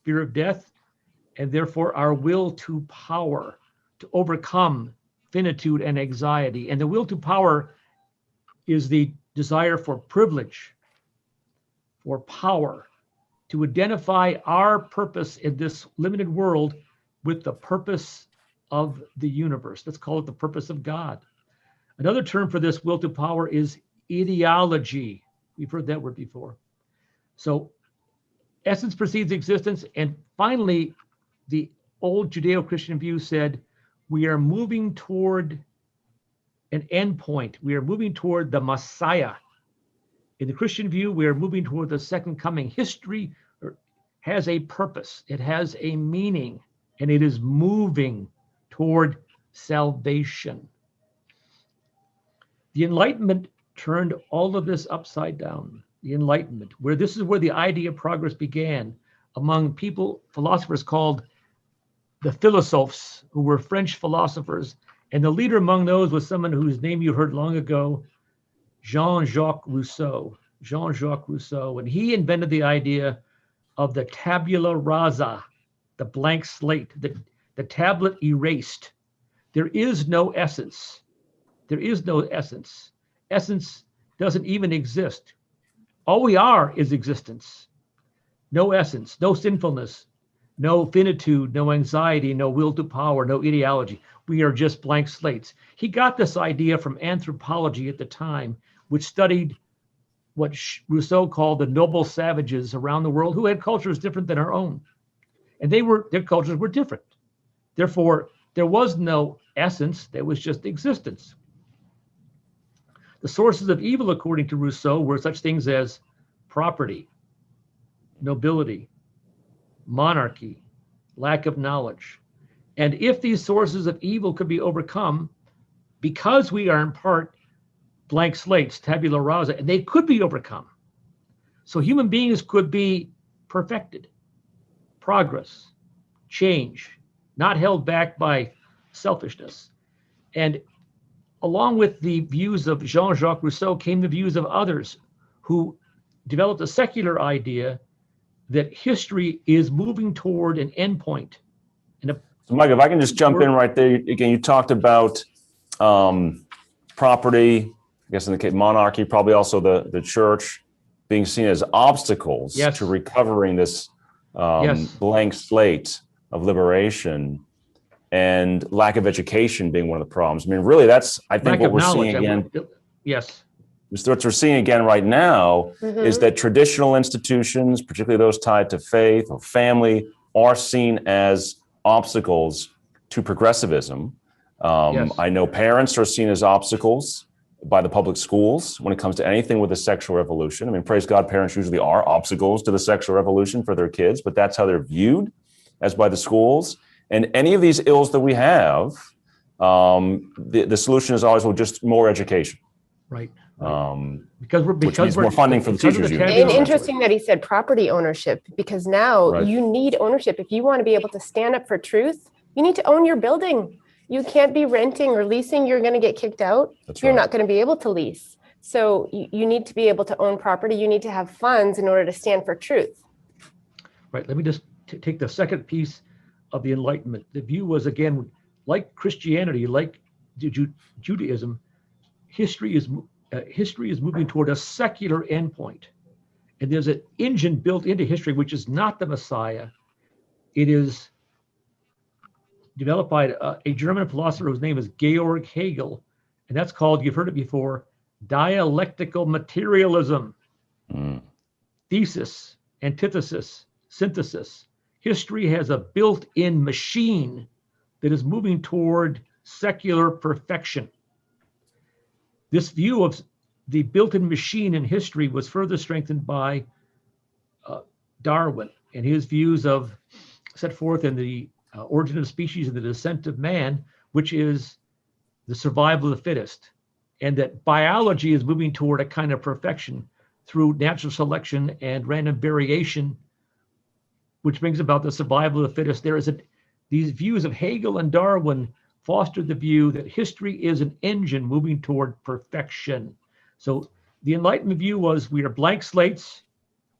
fear of death, and therefore our will to power to overcome finitude and anxiety. And the will to power is the desire for privilege, for power, to identify our purpose in this limited world with the purpose of the universe. Let's call it the purpose of God. Another term for this will to power is ideology. We've heard that word before. So essence precedes existence. And finally, the old Judeo-Christian view said, we are moving toward an end point. We are moving toward the Messiah. In the Christian view, we are moving toward the second coming. History has a purpose. It has a meaning, and it is moving toward salvation. The Enlightenment turned all of this upside down. The Enlightenment, where this is where the idea of progress began among people, philosophers called the philosophes, who were French philosophers. And the leader among those was someone whose name you heard long ago, Jean-Jacques Rousseau. Jean-Jacques Rousseau. And he invented the idea of the tabula rasa, the blank slate, the tablet erased. There is no essence. There is no essence. Essence doesn't even exist. All we are is existence. No essence, no sinfulness, no finitude, no anxiety, no will to power, no ideology. We are just blank slates. He got this idea from anthropology at the time, which studied what Rousseau called the noble savages around the world who had cultures different than our own. And their cultures were different. Therefore, there was no essence, there was just existence. The sources of evil, according to Rousseau, were such things as property, nobility, monarchy, lack of knowledge. And if these sources of evil could be overcome, because we are in part blank slates, tabula rasa, and they could be overcome. So human beings could be perfected, progress, change, not held back by selfishness. And along with the views of Jean-Jacques Rousseau came the views of others who developed a secular idea that history is moving toward an endpoint. So Mike, if I can just jump in right there. Again, you talked about property, I guess in the case monarchy, probably also the church being seen as obstacles to recovering this blank slate of liberation, and lack of education being one of the problems. I mean, really, that's, I think, what we're seeing again. What we're seeing again right now is that traditional institutions, particularly those tied to faith or family, are seen as obstacles to progressivism. I know parents are seen as obstacles by the public schools when it comes to anything with the sexual revolution. I mean, praise God, parents usually are obstacles to the sexual revolution for their kids, but that's how they're viewed as by the schools. And any of these ills that we have, the solution is always, well, just more education. Right. Because means more funding for the teachers union. And interesting that he said property ownership, because now you need ownership. If you want to be able to stand up for truth, you need to own your building. You can't be renting or leasing. You're going to get kicked out. You're not going to be able to lease. So you need to be able to own property. You need to have funds in order to stand for truth. Right. Let me just take the second piece of the Enlightenment. The view was, again, like Christianity, like Judaism, history is moving toward a secular endpoint. And there's an engine built into history, which is not the Messiah. It is developed by a German philosopher whose name is Georg Hegel. And that's called, you've heard it before, dialectical materialism. Thesis, antithesis, synthesis. History has a built-in machine that is moving toward secular perfection. This view of the built-in machine in history was further strengthened by Darwin and his views of set forth in the Origin of Species and the Descent of Man, which is the survival of the fittest, and that biology is moving toward a kind of perfection through natural selection and random variation, which brings about the survival of the fittest. These views of Hegel and Darwin fostered the view that history is an engine moving toward perfection. So the Enlightenment view was we are blank slates,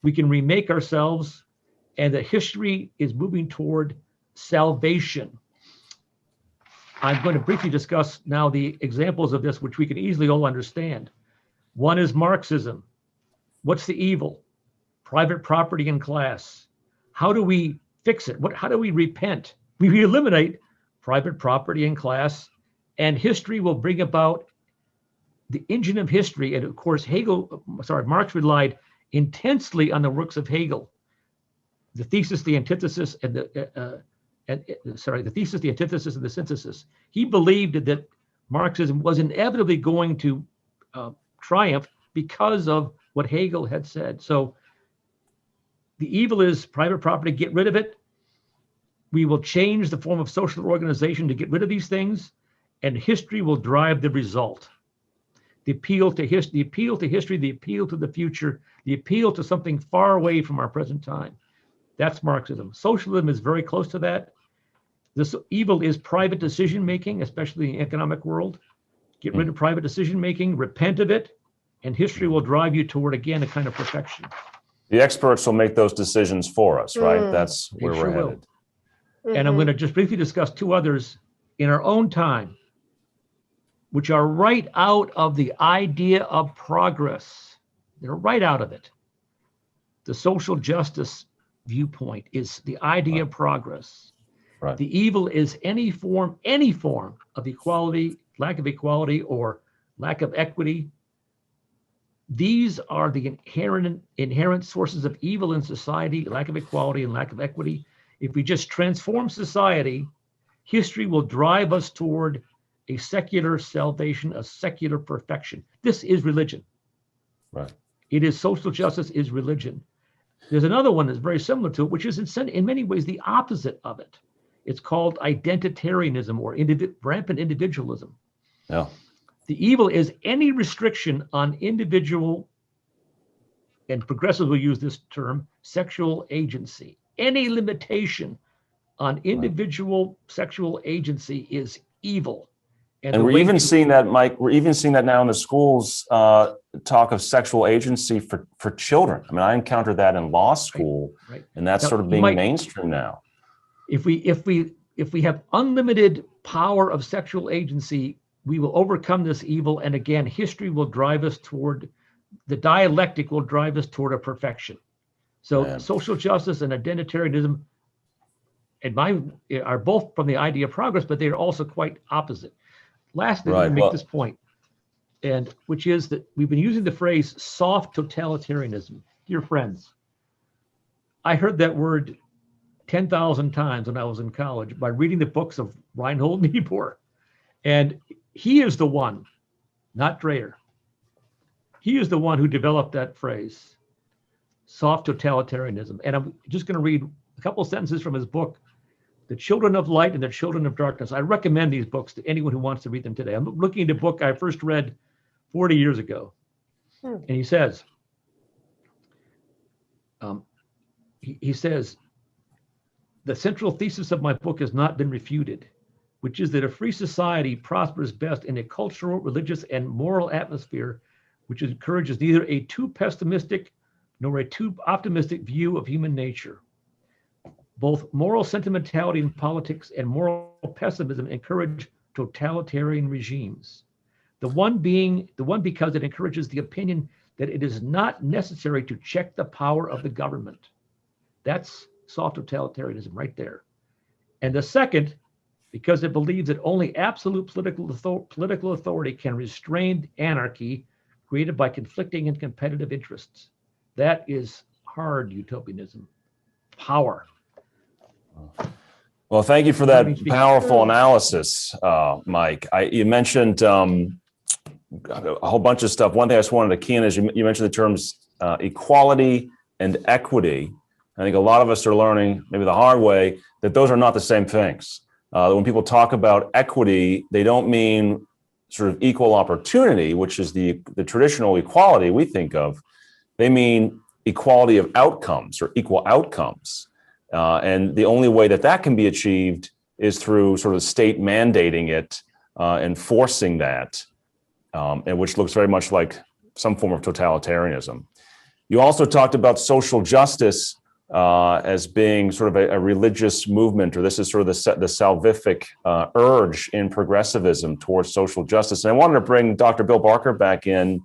we can remake ourselves, and that history is moving toward salvation. I'm going to briefly discuss now the examples of this, which we can easily all understand. One is Marxism. What's the evil? Private property and class. How do we fix it? How do we repent? We eliminate private property and class, and history will bring about the engine of history. And of course, Marx relied intensely on the works of Hegel, the thesis, the antithesis, and the thesis, the antithesis, and the synthesis. He believed that Marxism was inevitably going to triumph because of what Hegel had said. So the evil is private property, get rid of it. We will change the form of social organization to get rid of these things, and history will drive the result. The appeal to history, the appeal to the future, the appeal to something far away from our present time. That's Marxism. Socialism is very close to that. This evil is private decision-making, especially in the economic world. Get rid of private decision-making, repent of it, and history will drive you toward, again, a kind of perfection. The experts will make those decisions for us, right? That's where we're headed. And I'm going to just briefly discuss two others in our own time, which are right out of the idea of progress. They're right out of it. The social justice viewpoint is the idea of progress. Right. The evil is any form of equality, lack of equality, or lack of equity. These are the inherent sources of evil in society, lack of equality and lack of equity. If we just transform society, history will drive us toward a secular salvation, a secular perfection. This is religion. Right. It is social justice is religion. There's another one that's very similar to it, which is in many ways the opposite of it. It's called identitarianism or rampant individualism. Yeah. The evil is any restriction on individual, and progressives will use this term, sexual agency. Any limitation on individual sexual agency is evil. And we're even seeing that, Mike, we're even seeing that now in the schools, talk of sexual agency for children. I mean, I encountered that in law school, and that's now, sort of being mainstream now. If we have unlimited power of sexual agency, we will overcome this evil. And again, history will drive us toward, the dialectic will drive us toward a perfection. So social justice and identitarianism are both from the idea of progress, but they're also quite opposite. Lastly, let me make this point, and which is that we've been using the phrase soft totalitarianism. Dear friends, I heard that word 10,000 times when I was in college by reading the books of Reinhold Niebuhr. And he is the one, not Dreher. He is the one who developed that phrase, soft totalitarianism. And I'm just going to read a couple of sentences from his book, The Children of Light and the Children of Darkness. I recommend these books to anyone who wants to read them today. I'm looking at a book I first read 40 years ago. And he says, he says, the central thesis of my book has not been refuted, which is that a free society prospers best in a cultural, religious, and moral atmosphere which encourages neither a too pessimistic nor a too optimistic view of human nature. Both moral sentimentality in politics and moral pessimism encourage totalitarian regimes. The one because it encourages the opinion that it is not necessary to check the power of the government. That's soft totalitarianism right there. And the second, because it believes that only absolute political authority can restrain anarchy created by conflicting and competitive interests. That is hard utopianism. Power. Well, thank you for that powerful analysis, Mike. You mentioned a whole bunch of stuff. One thing I just wanted to key in is you mentioned the terms equality and equity. I think a lot of us are learning, maybe the hard way, that those are not the same things. When people talk about equity, they don't mean sort of equal opportunity, which is the traditional equality we think of. They mean equality of outcomes or equal outcomes. And the only way that can be achieved is through sort of state mandating it and forcing that, and which looks very much like some form of totalitarianism. You also talked about social justice as being sort of a religious movement, or this is sort of the salvific urge in progressivism towards social justice. And I wanted to bring Dr. Bill Barker back in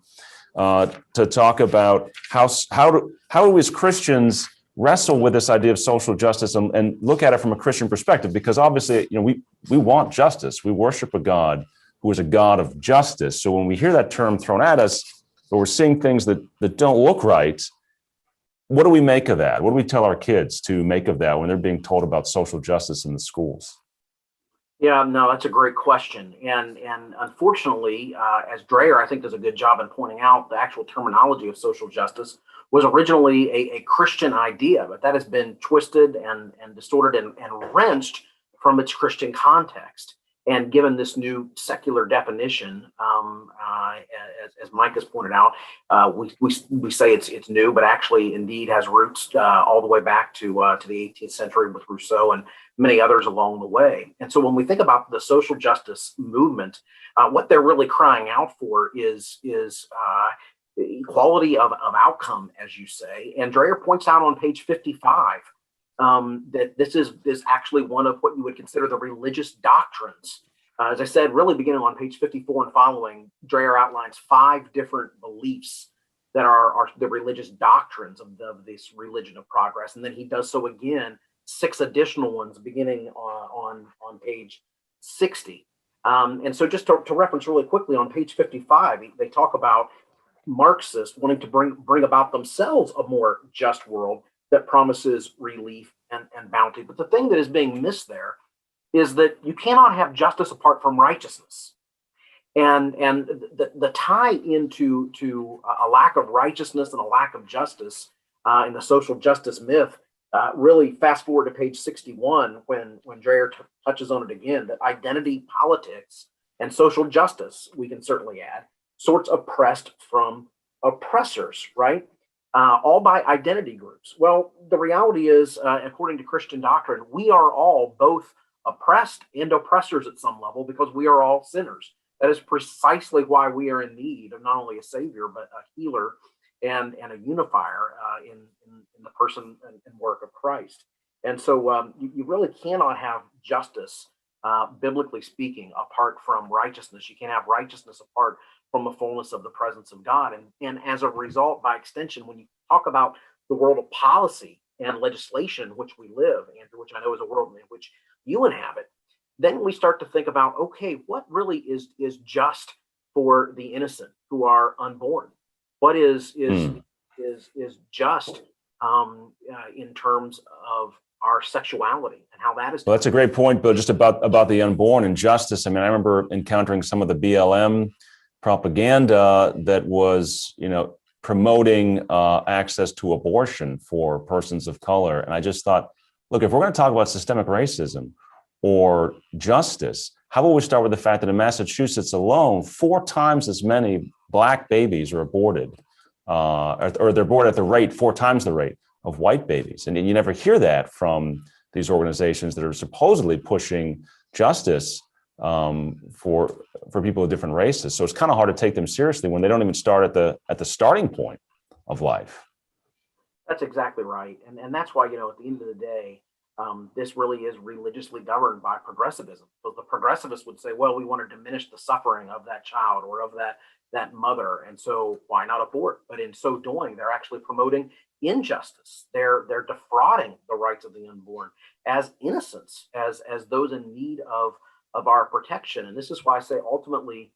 to talk about how do we as Christians wrestle with this idea of social justice and look at it from a Christian perspective, because obviously, we want justice. We worship a God who is a God of justice. So when we hear that term thrown at us, or we're seeing things that don't look right, what do we make of that? What do we tell our kids to make of that when they're being told about social justice in the schools? Yeah, no, that's a great question. And unfortunately, as Dreher, I think, does a good job in pointing out, the actual terminology of social justice was originally a Christian idea, but that has been twisted and distorted and wrenched from its Christian context. And given this new secular definition, as Mike has pointed out, we say it's new, but actually indeed has roots all the way back to the 18th century with Rousseau and many others along the way. And so when we think about the social justice movement, what they're really crying out for is equality of outcome, as you say. And Dreher points out on page 55 that this is actually one of what you would consider the religious doctrines. As I said, really beginning on page 54 and following, Dreher outlines 5 different beliefs that are the religious doctrines of this religion of progress. And then he does so again, 6 additional ones beginning on page 60. And so just to reference really quickly on page 55, they talk about Marxists wanting to bring about themselves a more just world that promises relief and bounty. But the thing that is being missed there is that you cannot have justice apart from righteousness. And the tie into a lack of righteousness and a lack of justice in the social justice myth, really fast forward to page 61 when Dreher touches on it again, that identity politics and social justice, we can certainly add, sorts oppressed from oppressors, right? All by identity groups. Well, the reality is, according to Christian doctrine, we are all both oppressed and oppressors at some level because we are all sinners. That is precisely why we are in need of not only a savior, but a healer and a unifier in the person and work of Christ. And so you really cannot have justice, biblically speaking, apart from righteousness. You can't have righteousness apart from the fullness of the presence of God. And as a result, by extension, when you talk about the world of policy and legislation in which we live, and which I know is a world in which you inhabit, then we start to think about, okay, what really is just for the innocent who are unborn? What is just in terms of our sexuality and how that is. Well, that's a great point, Bill, just about the unborn and justice. I mean, I remember encountering some of the BLM propaganda that was, promoting access to abortion for persons of color. And I just thought, look, if we're going to talk about systemic racism or justice, how about we start with the fact that in Massachusetts alone, 4 times as many Black babies are aborted, or they're aborted at the rate 4 times the rate of white babies. And you never hear that from these organizations that are supposedly pushing justice for people of different races. So it's kind of hard to take them seriously when they don't even start at the starting point of life. That's exactly right. And that's why, at the end of the day, this really is religiously governed by progressivism. So the progressivists would say, well, we want to diminish the suffering of that child or of that mother. And so why not abort? But in so doing, they're actually promoting injustice. They're defrauding the rights of the unborn as innocents, as those in need of our protection. And this is why I say ultimately,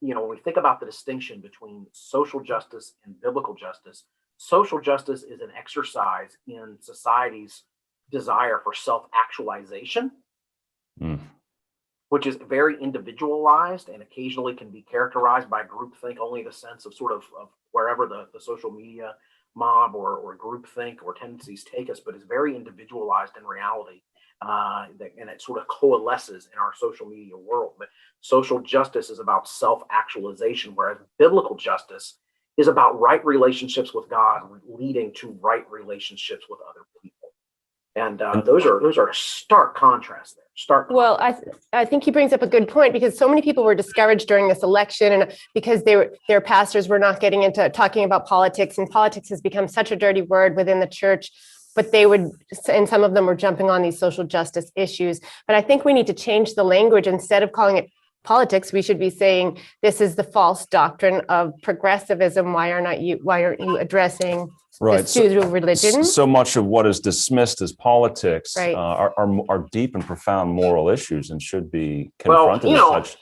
when we think about the distinction between social justice and biblical justice, social justice is an exercise in society's desire for self-actualization, which is very individualized and occasionally can be characterized by groupthink, only the sense of sort of wherever the social media mob or groupthink or tendencies take us, but is very individualized in reality. And it sort of coalesces in our social media world. But social justice is about self-actualization, whereas biblical justice is about right relationships with God leading to right relationships with other people. And those are stark contrasts there. Well, I think he brings up a good point, because so many people were discouraged during this election, and because their pastors were not getting into talking about politics, and politics has become such a dirty word within the church. But and some of them were jumping on these social justice issues. But I think we need to change the language. Instead of calling it politics, we should be saying this is the false doctrine of progressivism. Why aren't you addressing this to religion? So much of what is dismissed as politics are deep and profound moral issues and should be confronted as such.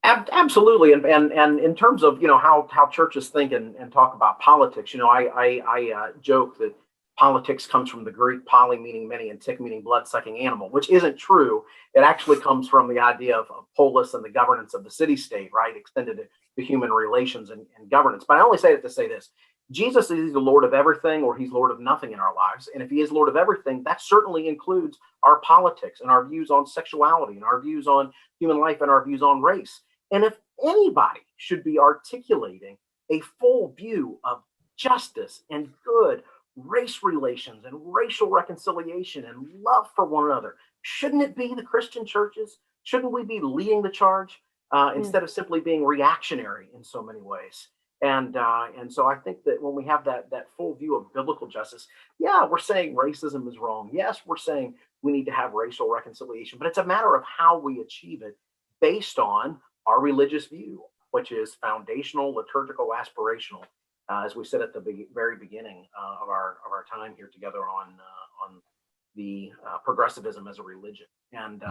Absolutely, and in terms of how churches think and talk about politics, I joke that politics comes from the Greek poly, meaning many, and tic, meaning blood-sucking animal, which isn't true. It actually comes from the idea of polis and the governance of the city-state, right, extended to human relations and governance. But I only say it to say this: Jesus is either Lord of everything or he's Lord of nothing in our lives. And if he is Lord of everything, that certainly includes our politics and our views on sexuality and our views on human life and our views on race. And if anybody should be articulating a full view of justice and good, race relations and racial reconciliation and love for one another, shouldn't it be the Christian churches? Shouldn't we be leading the charge instead of simply being reactionary in so many ways? And so I think that when we have that full view of biblical justice, yeah, we're saying racism is wrong. Yes, we're saying we need to have racial reconciliation, but it's a matter of how we achieve it based on our religious view, which is foundational, liturgical, aspirational. As we said at the very beginning of our time here together on the progressivism as a religion, and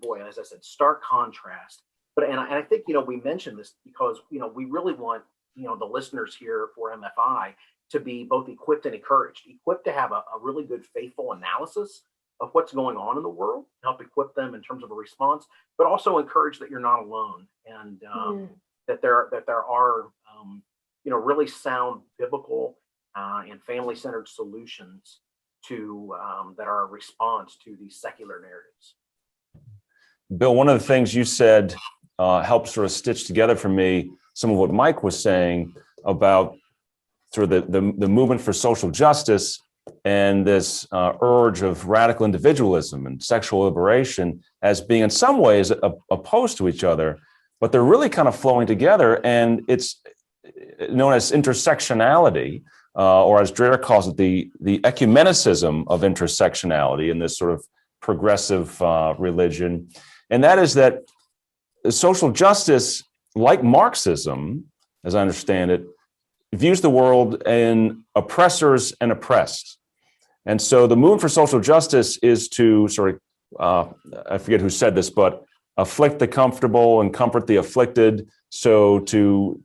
boy, as I said, stark contrast. But I think we mentioned this because we really want the listeners here for MFI to be both equipped and encouraged, equipped to have a really good, faithful analysis of what's going on in the world, help equip them in terms of a response, but also encourage that you're not alone. And that there are really sound biblical and family-centered solutions to that are a response to these secular narratives. Bill, one of the things you said helped sort of stitch together for me some of what Mike was saying about sort of the movement for social justice and this urge of radical individualism and sexual liberation as being in some ways opposed to each other, but they're really kind of flowing together, and it's known as intersectionality, or as Dreher calls it, the ecumenicism of intersectionality in this sort of progressive religion. And that is that social justice, like Marxism, as I understand it, views the world in oppressors and oppressed. And so the movement for social justice is to sort of, I forget who said this, but afflict the comfortable and comfort the afflicted. So to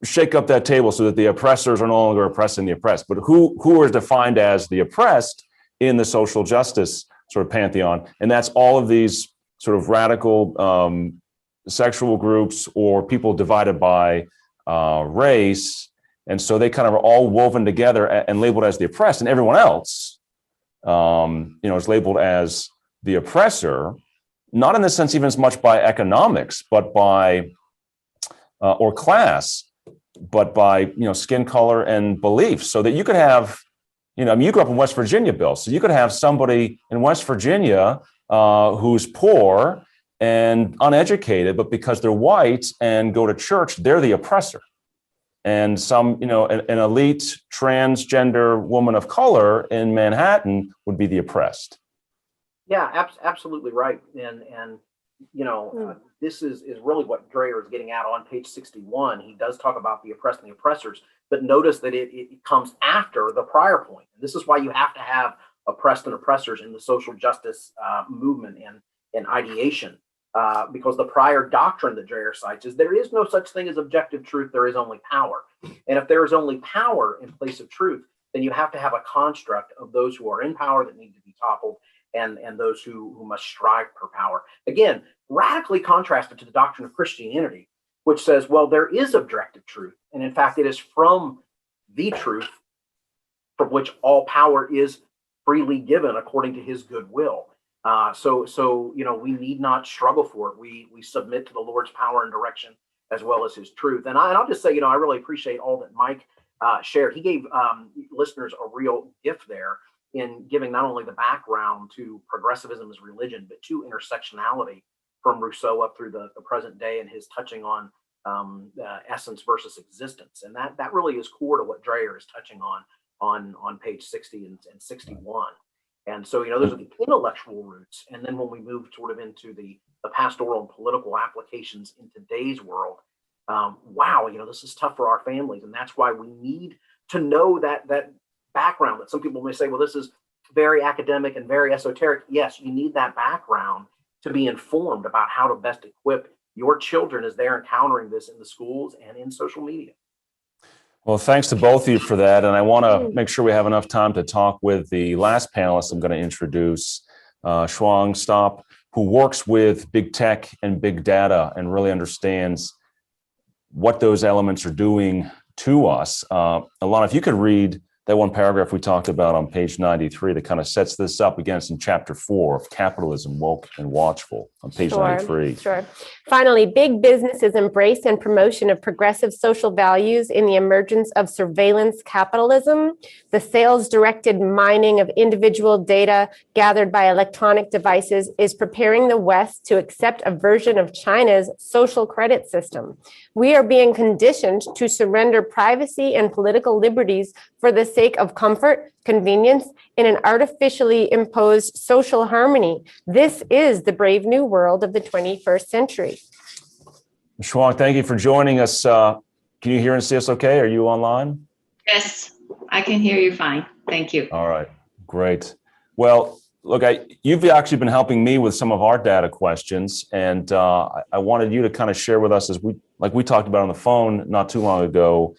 shake up that table so that the oppressors are no longer oppressing the oppressed. But who are defined as the oppressed in the social justice sort of pantheon? And that's all of these sort of radical sexual groups or people divided by race. And so they kind of are all woven together and labeled as the oppressed, and everyone else, is labeled as the oppressor, not in the sense even as much by economics, but by, or class, but by, skin color and beliefs. So that you could have, you grew up in West Virginia, Bill, so you could have somebody in West Virginia who's poor and uneducated, but because they're white and go to church, they're the oppressor. And some, an elite transgender woman of color in Manhattan would be the oppressed. Yeah, absolutely right. And this is really what Dreher is getting at on page 61. He does talk about the oppressed and the oppressors, but notice that it comes after the prior point. And this is why you have to have oppressed and oppressors in the social justice movement and ideation. Because the prior doctrine that Dreher cites is there is no such thing as objective truth, there is only power. And if there is only power in place of truth, then you have to have a construct of those who are in power that need to be toppled and those who must strive for power. Again, radically contrasted to the doctrine of Christianity, which says, well, there is objective truth. And in fact, it is from the truth from which all power is freely given according to his good will. So we need not struggle for it. We submit to the Lord's power and direction as well as his truth. And I'll just say, I really appreciate all that Mike shared. He gave listeners a real gift there in giving not only the background to progressivism as religion, but to intersectionality from Rousseau up through the present day, and his touching on essence versus existence. And that really is core to what Dreher is touching on page 60 and 61. And so, those are the intellectual roots. And then when we move sort of into the pastoral and political applications in today's world, this is tough for our families. And that's why we need to know that background that some people may say, well, this is very academic and very esoteric. Yes, you need that background to be informed about how to best equip your children as they're encountering this in the schools and in social media. Well, thanks to both of you for that. And I want to make sure we have enough time to talk with the last panelist I'm going to introduce, Shuang Stop, who works with big tech and big data and really understands what those elements are doing to us. Alana, if you could read that one paragraph we talked about on page 93 that kind of sets this up again. It's in chapter 4 of Capitalism, Woke and Watchful on page 93. Sure. Finally, big business's embrace and promotion of progressive social values in the emergence of surveillance capitalism, the sales-directed mining of individual data gathered by electronic devices is preparing the West to accept a version of China's social credit system. We are being conditioned to surrender privacy and political liberties for the sake of comfort, convenience, and an artificially imposed social harmony. This is the brave new world of the 21st century. Shuang, thank you for joining us. Can you hear and see us okay? Are you online? Yes, I can hear you fine. Thank you. All right, great. Well, look, you've actually been helping me with some of our data questions, and I wanted you to kind of share with us, as we talked about on the phone not too long ago,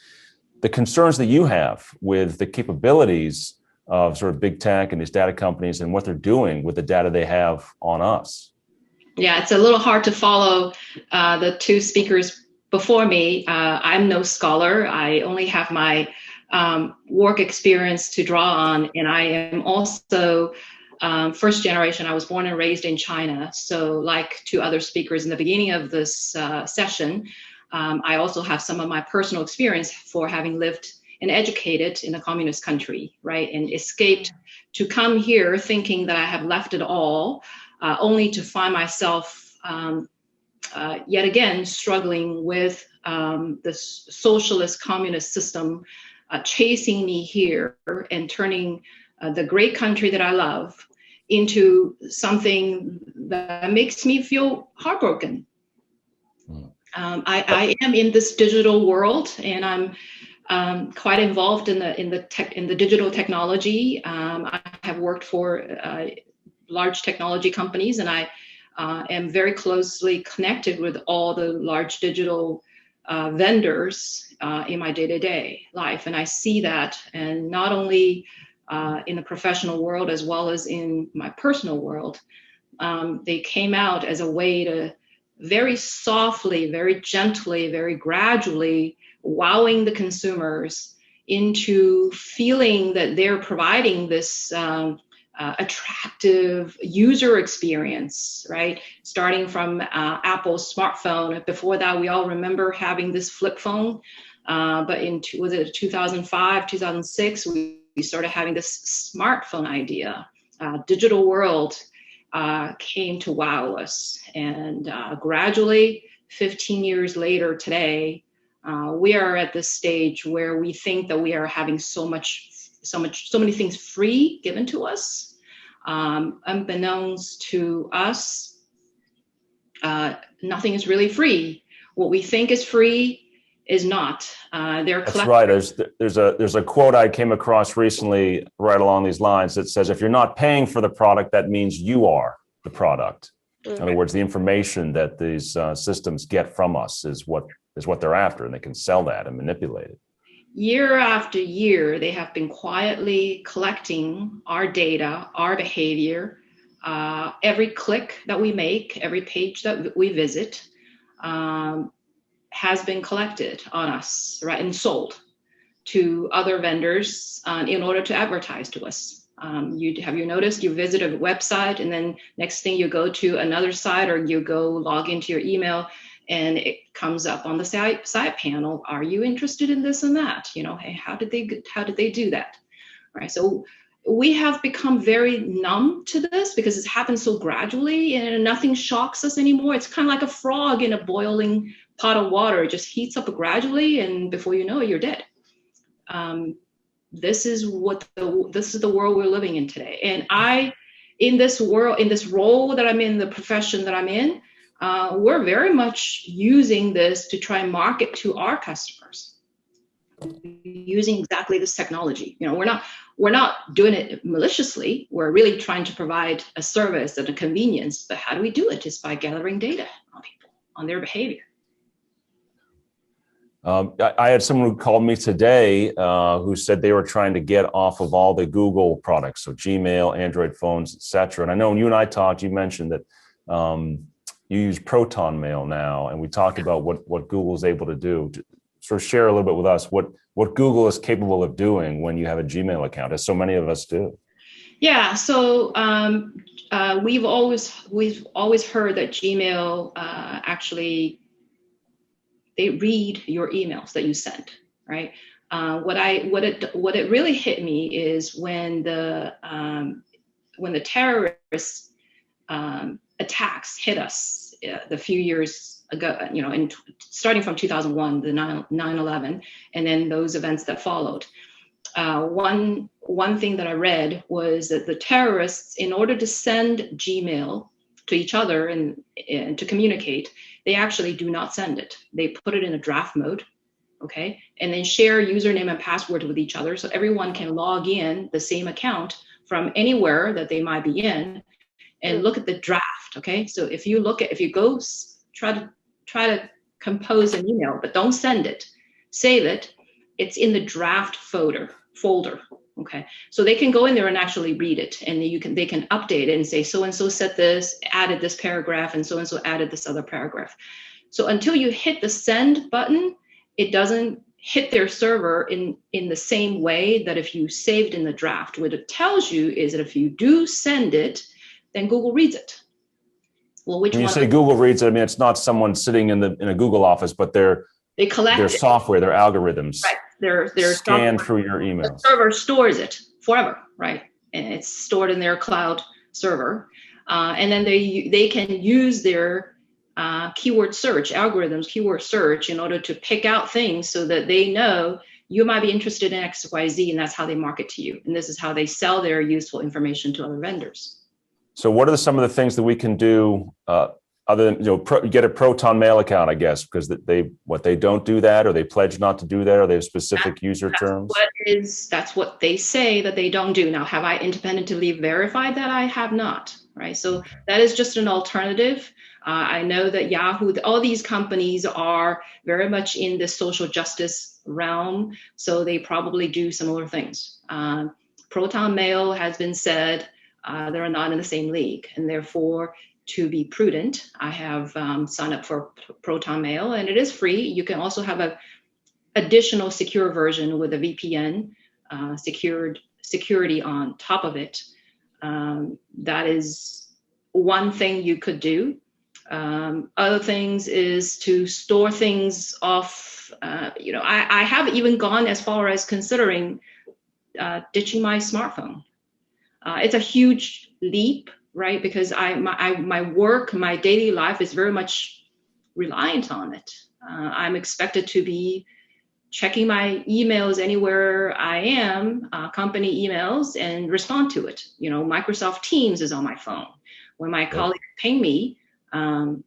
the concerns that you have with the capabilities of sort of big tech and these data companies and what they're doing with the data they have on us. Yeah, it's a little hard to follow the two speakers before me. I'm no scholar. I only have my work experience to draw on, and I am also first generation. I was born and raised in China. So like two other speakers in the beginning of this session, I also have some of my personal experience for having lived and educated in a communist country, right? And escaped to come here thinking that I have left it all, only to find myself yet again struggling with the socialist communist system chasing me here and turning the great country that I love into something that makes me feel heartbroken. I am in this digital world, and I'm quite involved in the digital technology. I have worked for large technology companies, and I am very closely connected with all the large digital vendors in my day-to-day life. And I see that, and not only in the professional world as well as in my personal world, they came out as a way to very softly, very gently, very gradually wowing the consumers into feeling that they're providing this attractive user experience, right? Starting from Apple's smartphone. Before that, we all remember having this flip phone, but was it 2005, 2006, we started having this smartphone idea. Digital world came to wow us, and gradually, 15 years later today, we are at this stage where we think that we are having so many things free given to us. Unbeknownst to us, nothing is really free. What we think is free is not. That's right. There's a quote I came across recently right along these lines that says, if you're not paying for the product, that means you are the product. In other words, the information that these systems get from us is what they're after, and they can sell that and manipulate it. Year after year, they have been quietly collecting our data, our behavior, every click that we make, every page that we visit has been collected on us, right, and sold to other vendors in order to advertise to us. Have you noticed you visit a website and then next thing you go to another site, or you go log into your email and it comes up on the side panel, are you interested in this and that? You know, hey, how did they do that? Right. So we have become very numb to this because it's happened so gradually and nothing shocks us anymore. It's kind of like a frog in a boiling pot of water. It just heats up gradually, and before you know it, you're dead. This is the world we're living in today. And in this world, in this role that I'm in, the profession that I'm in, we're very much using this to try and market to our customers, using exactly this technology. You know, we're not doing it maliciously. We're really trying to provide a service and a convenience. But how do we do it? Just by gathering data on people, on their behavior. I had someone who called me today who said they were trying to get off of all the Google products, so Gmail, Android phones, etc. And I know when you and I talked, you mentioned that you use Proton Mail now, and we talked about what Google is able to do. To sort of share a little bit with us what Google is capable of doing when you have a Gmail account, as so many of us do. Yeah, so we've always heard that Gmail actually, they read your emails that you send, right? What it really hit me is when the terrorist attacks hit us the few years ago, you know, starting from 2001, the 9/11, and then those events that followed. One thing that I read was that the terrorists, in order to send Gmail to each other and to communicate, they actually do not send it. They put it in a draft mode, okay, and then share username and password with each other so everyone can log in the same account from anywhere that they might be in and look at the draft, okay? So if you go try to compose an email, but don't send it, save it, it's in the draft folder, Okay, so they can go in there and actually read it, and they can update it and say so and so said this, added this paragraph, and so added this other paragraph. So until you hit the send button, it doesn't hit their server in the same way that if you saved in the draft. What it tells you is that if you do send it, then Google reads it. Well, which when you one? say Google reads it, I mean it's not someone sitting in a Google office, but they collect their it. software, their algorithms, right? Their scan software, through your emails. the server stores it forever, right? And it's stored in their cloud server, and then they can use their keyword search algorithms, keyword search, in order to pick out things so that they know you might be interested in X, Y, Z, and that's how they market to you. And this is how they sell their useful information to other vendors. So what are some of the things that we can do other than get a Proton Mail account, I guess, because they don't do that, or they pledge not to do that, or they have specific user terms? That's what they say that they don't do. Now, have I independently verified that? I have not, right? So that is just an alternative. I know that Yahoo, all these companies are very much in the social justice realm, so they probably do similar things. Proton Mail has been said they're not in the same league, and therefore, to be prudent, I have signed up for Proton Mail, and it is free. You can also have an additional secure version with a VPN, security on top of it. That is one thing you could do. Other things is to store things off. I have even gone as far as considering ditching my smartphone. It's a huge leap, right? Because my work, my daily life is very much reliant on it. I'm expected to be checking my emails anywhere I am, company emails, and respond to it. Microsoft Teams is on my phone. When my colleagues ping me, when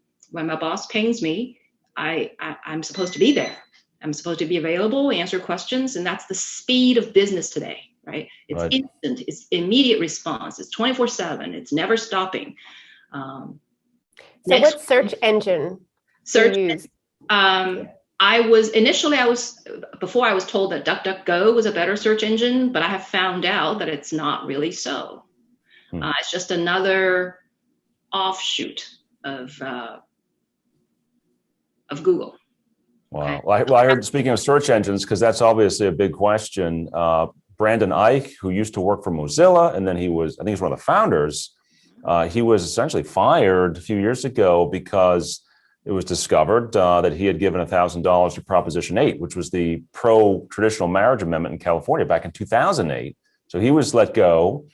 my boss pings me, I'm supposed to be there. I'm supposed to be available, answer questions, and that's the speed of business today, right? It's instant, it's immediate response, it's 24/7, it's never stopping. So what search engine do you use? Before I was told that DuckDuckGo was a better search engine, but I have found out that it's not really so. It's just another offshoot of Google. Wow. Well, I heard, speaking of search engines, because that's obviously a big question, Brandon Ike, who used to work for Mozilla, and then I think he's one of the founders, he was essentially fired a few years ago because it was discovered that he had given $1,000 to Proposition 8, which was the pro-traditional marriage amendment in California back in 2008. So he was let go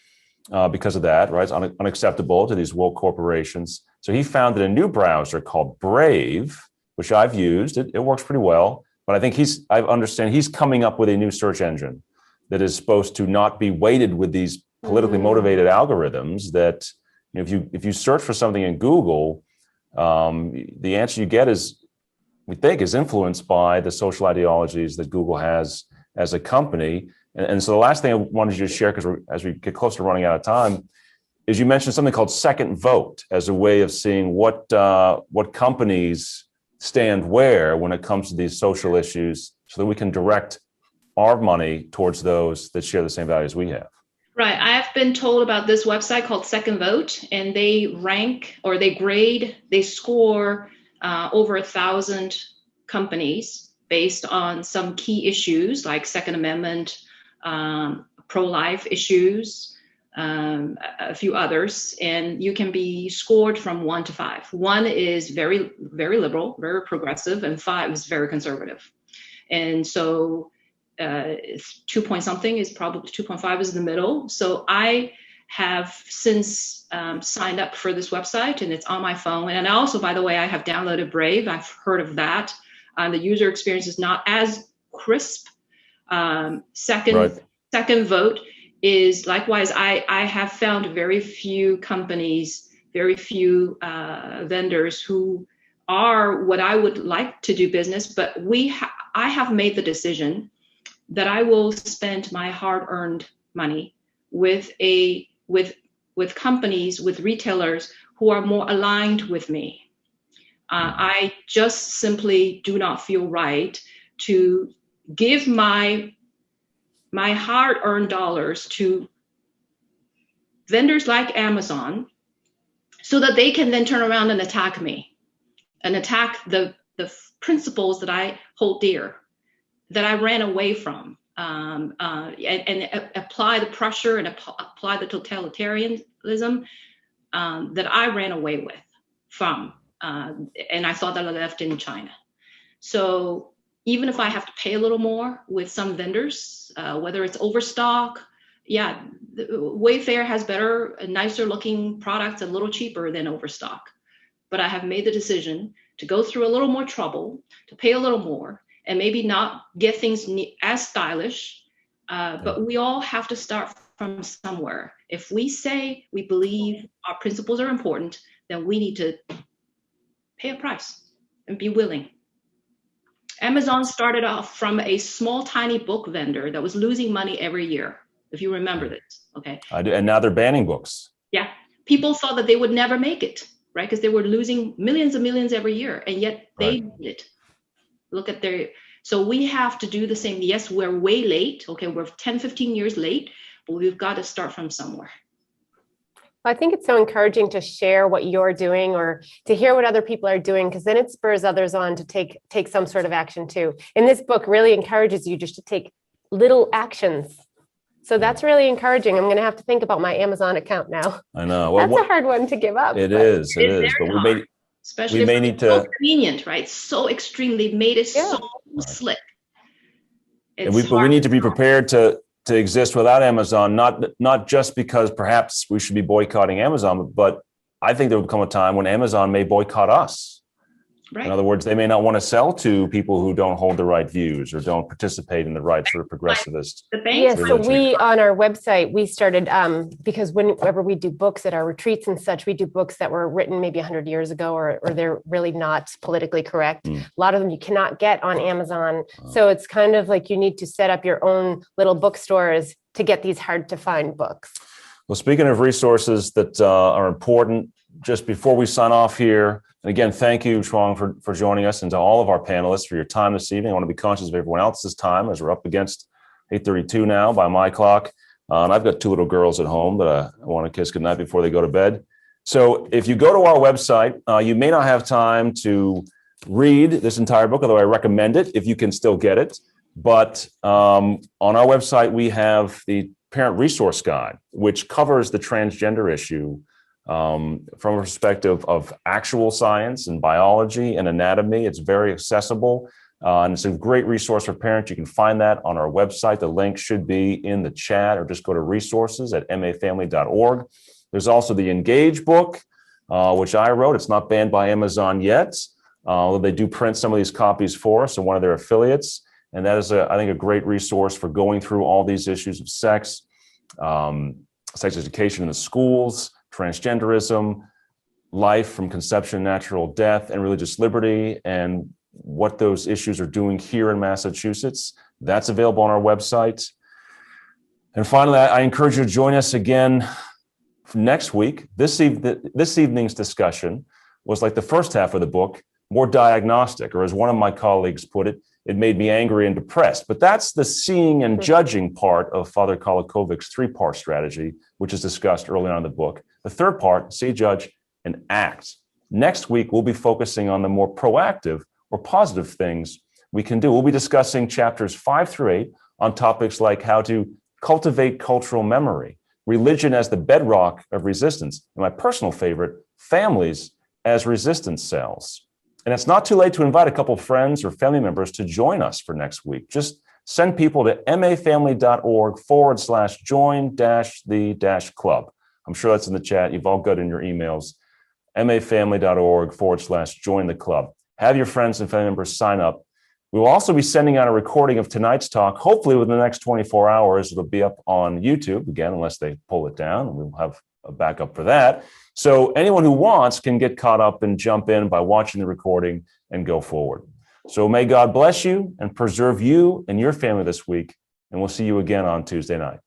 because of that, right? It's unacceptable to these woke corporations. So he founded a new browser called Brave, which I've used. It works pretty well, but I think I understand he's coming up with a new search engine that is supposed to not be weighted with these politically motivated algorithms that, if you search for something in Google, the answer you get is influenced by the social ideologies that Google has as a company. And so the last thing I wanted you to share, because as we get close to running out of time, is you mentioned something called Second Vote as a way of seeing what companies stand where when it comes to these social issues, so that we can direct our money towards those that share the same values we have. Right. I have been told about this website called Second Vote, and they score over 1,000 companies based on some key issues like Second Amendment, pro-life issues, a few others, and you can be scored from 1 to 5. 1 is very, very liberal, very progressive, and 5 is very conservative. And so it's 2 point something is probably 2.5 is in the middle. So I have since signed up for this website, and it's on my phone. And also, by the way, I have downloaded Brave. I've heard of that. The user experience is not as crisp. Second Vote is likewise. I have found very few companies, very few vendors who are what I would like to do business. But I have made the decision that I will spend my hard-earned money with companies, with retailers who are more aligned with me. I just simply do not feel right to give my my hard-earned dollars to vendors like Amazon so that they can then turn around and attack me and attack the principles that I hold dear, that I ran away from, and apply the pressure and apply the totalitarianism that I ran away from. And I saw that I left in China. So even if I have to pay a little more with some vendors, whether it's overstock, yeah, Wayfair has better, nicer looking products a little cheaper than overstock. But I have made the decision to go through a little more trouble, to pay a little more, and maybe not get things as stylish. But we all have to start from somewhere. If we say we believe our principles are important, then we need to pay a price and be willing. Amazon started off from a small, tiny book vendor that was losing money every year, if you remember this, okay? I do, and now they're banning books. Yeah, people thought that they would never make it, right? Because they were losing millions and millions every year, and yet they did it. Look at their, so we have to do the same. Yes, we're way late, okay? We're 10, 15 years late, but we've got to start from somewhere. I think it's so encouraging to share what you're doing or to hear what other people are doing, because then it spurs others on to take some sort of action too. And this book really encourages you just to take little actions. So that's really encouraging. I'm going to have to think about my Amazon account now. I know. Well, that's a hard one to give up. It is. But especially we may if need it's to. so convenient, right? So extreme. They've made it so slick. And we need to be prepared to exist without Amazon, not just because perhaps we should be boycotting Amazon, but I think there will come a time when Amazon may boycott us. Right. In other words, they may not want to sell to people who don't hold the right views or don't participate in the right sort of progressivist. Yes, so we on our website, we started, because whenever we do books at our retreats and such, we do books that were written maybe 100 years ago, or they're really not politically correct. A lot of them you cannot get on Amazon. So it's kind of like you need to set up your own little bookstores to get these hard to find books. Well, speaking of resources that are important, just before we sign off here, and again, thank you, Chuang, for joining us, and to all of our panelists for your time this evening. I want to be conscious of everyone else's time as we're up against 8:32 now by my clock. And I've got two little girls at home that I want to kiss goodnight before they go to bed. So if you go to our website, you may not have time to read this entire book, although I recommend it if you can still get it. But on our website, we have the Parent Resource Guide, which covers the transgender issue from a perspective of actual science and biology and anatomy. It's very accessible, and it's a great resource for parents. You can find that on our website. The link should be in the chat, or just go to resources at mafamily.org. There's also the Engage book, which I wrote. It's not banned by Amazon yet, although they do print some of these copies for us in one of their affiliates. And that is, I think, a great resource for going through all these issues of sex, sex education in the schools, transgenderism, life from conception, natural death, and religious liberty, and what those issues are doing here in Massachusetts. That's available on our website. And finally, I encourage you to join us again next week. This evening's discussion was like the first half of the book, more diagnostic, or as one of my colleagues put it, it made me angry and depressed. But that's the seeing and judging part of Father Kolakovic's three-part strategy, which is discussed early on in the book. The third part, see, judge, and act. Next week, we'll be focusing on the more proactive or positive things we can do. We'll be discussing chapters 5 through 8 on topics like how to cultivate cultural memory, religion as the bedrock of resistance, and my personal favorite, families as resistance cells. And it's not too late to invite a couple of friends or family members to join us for next week. Just send people to mafamily.org/join-the-club. I'm sure that's in the chat. You've all got in your emails, mafamily.org/join the club. Have your friends and family members sign up. We will also be sending out a recording of tonight's talk. Hopefully within the next 24 hours, it'll be up on YouTube, again, unless they pull it down. We'll have a backup for that. So anyone who wants can get caught up and jump in by watching the recording and go forward. So may God bless you and preserve you and your family this week. And we'll see you again on Tuesday night.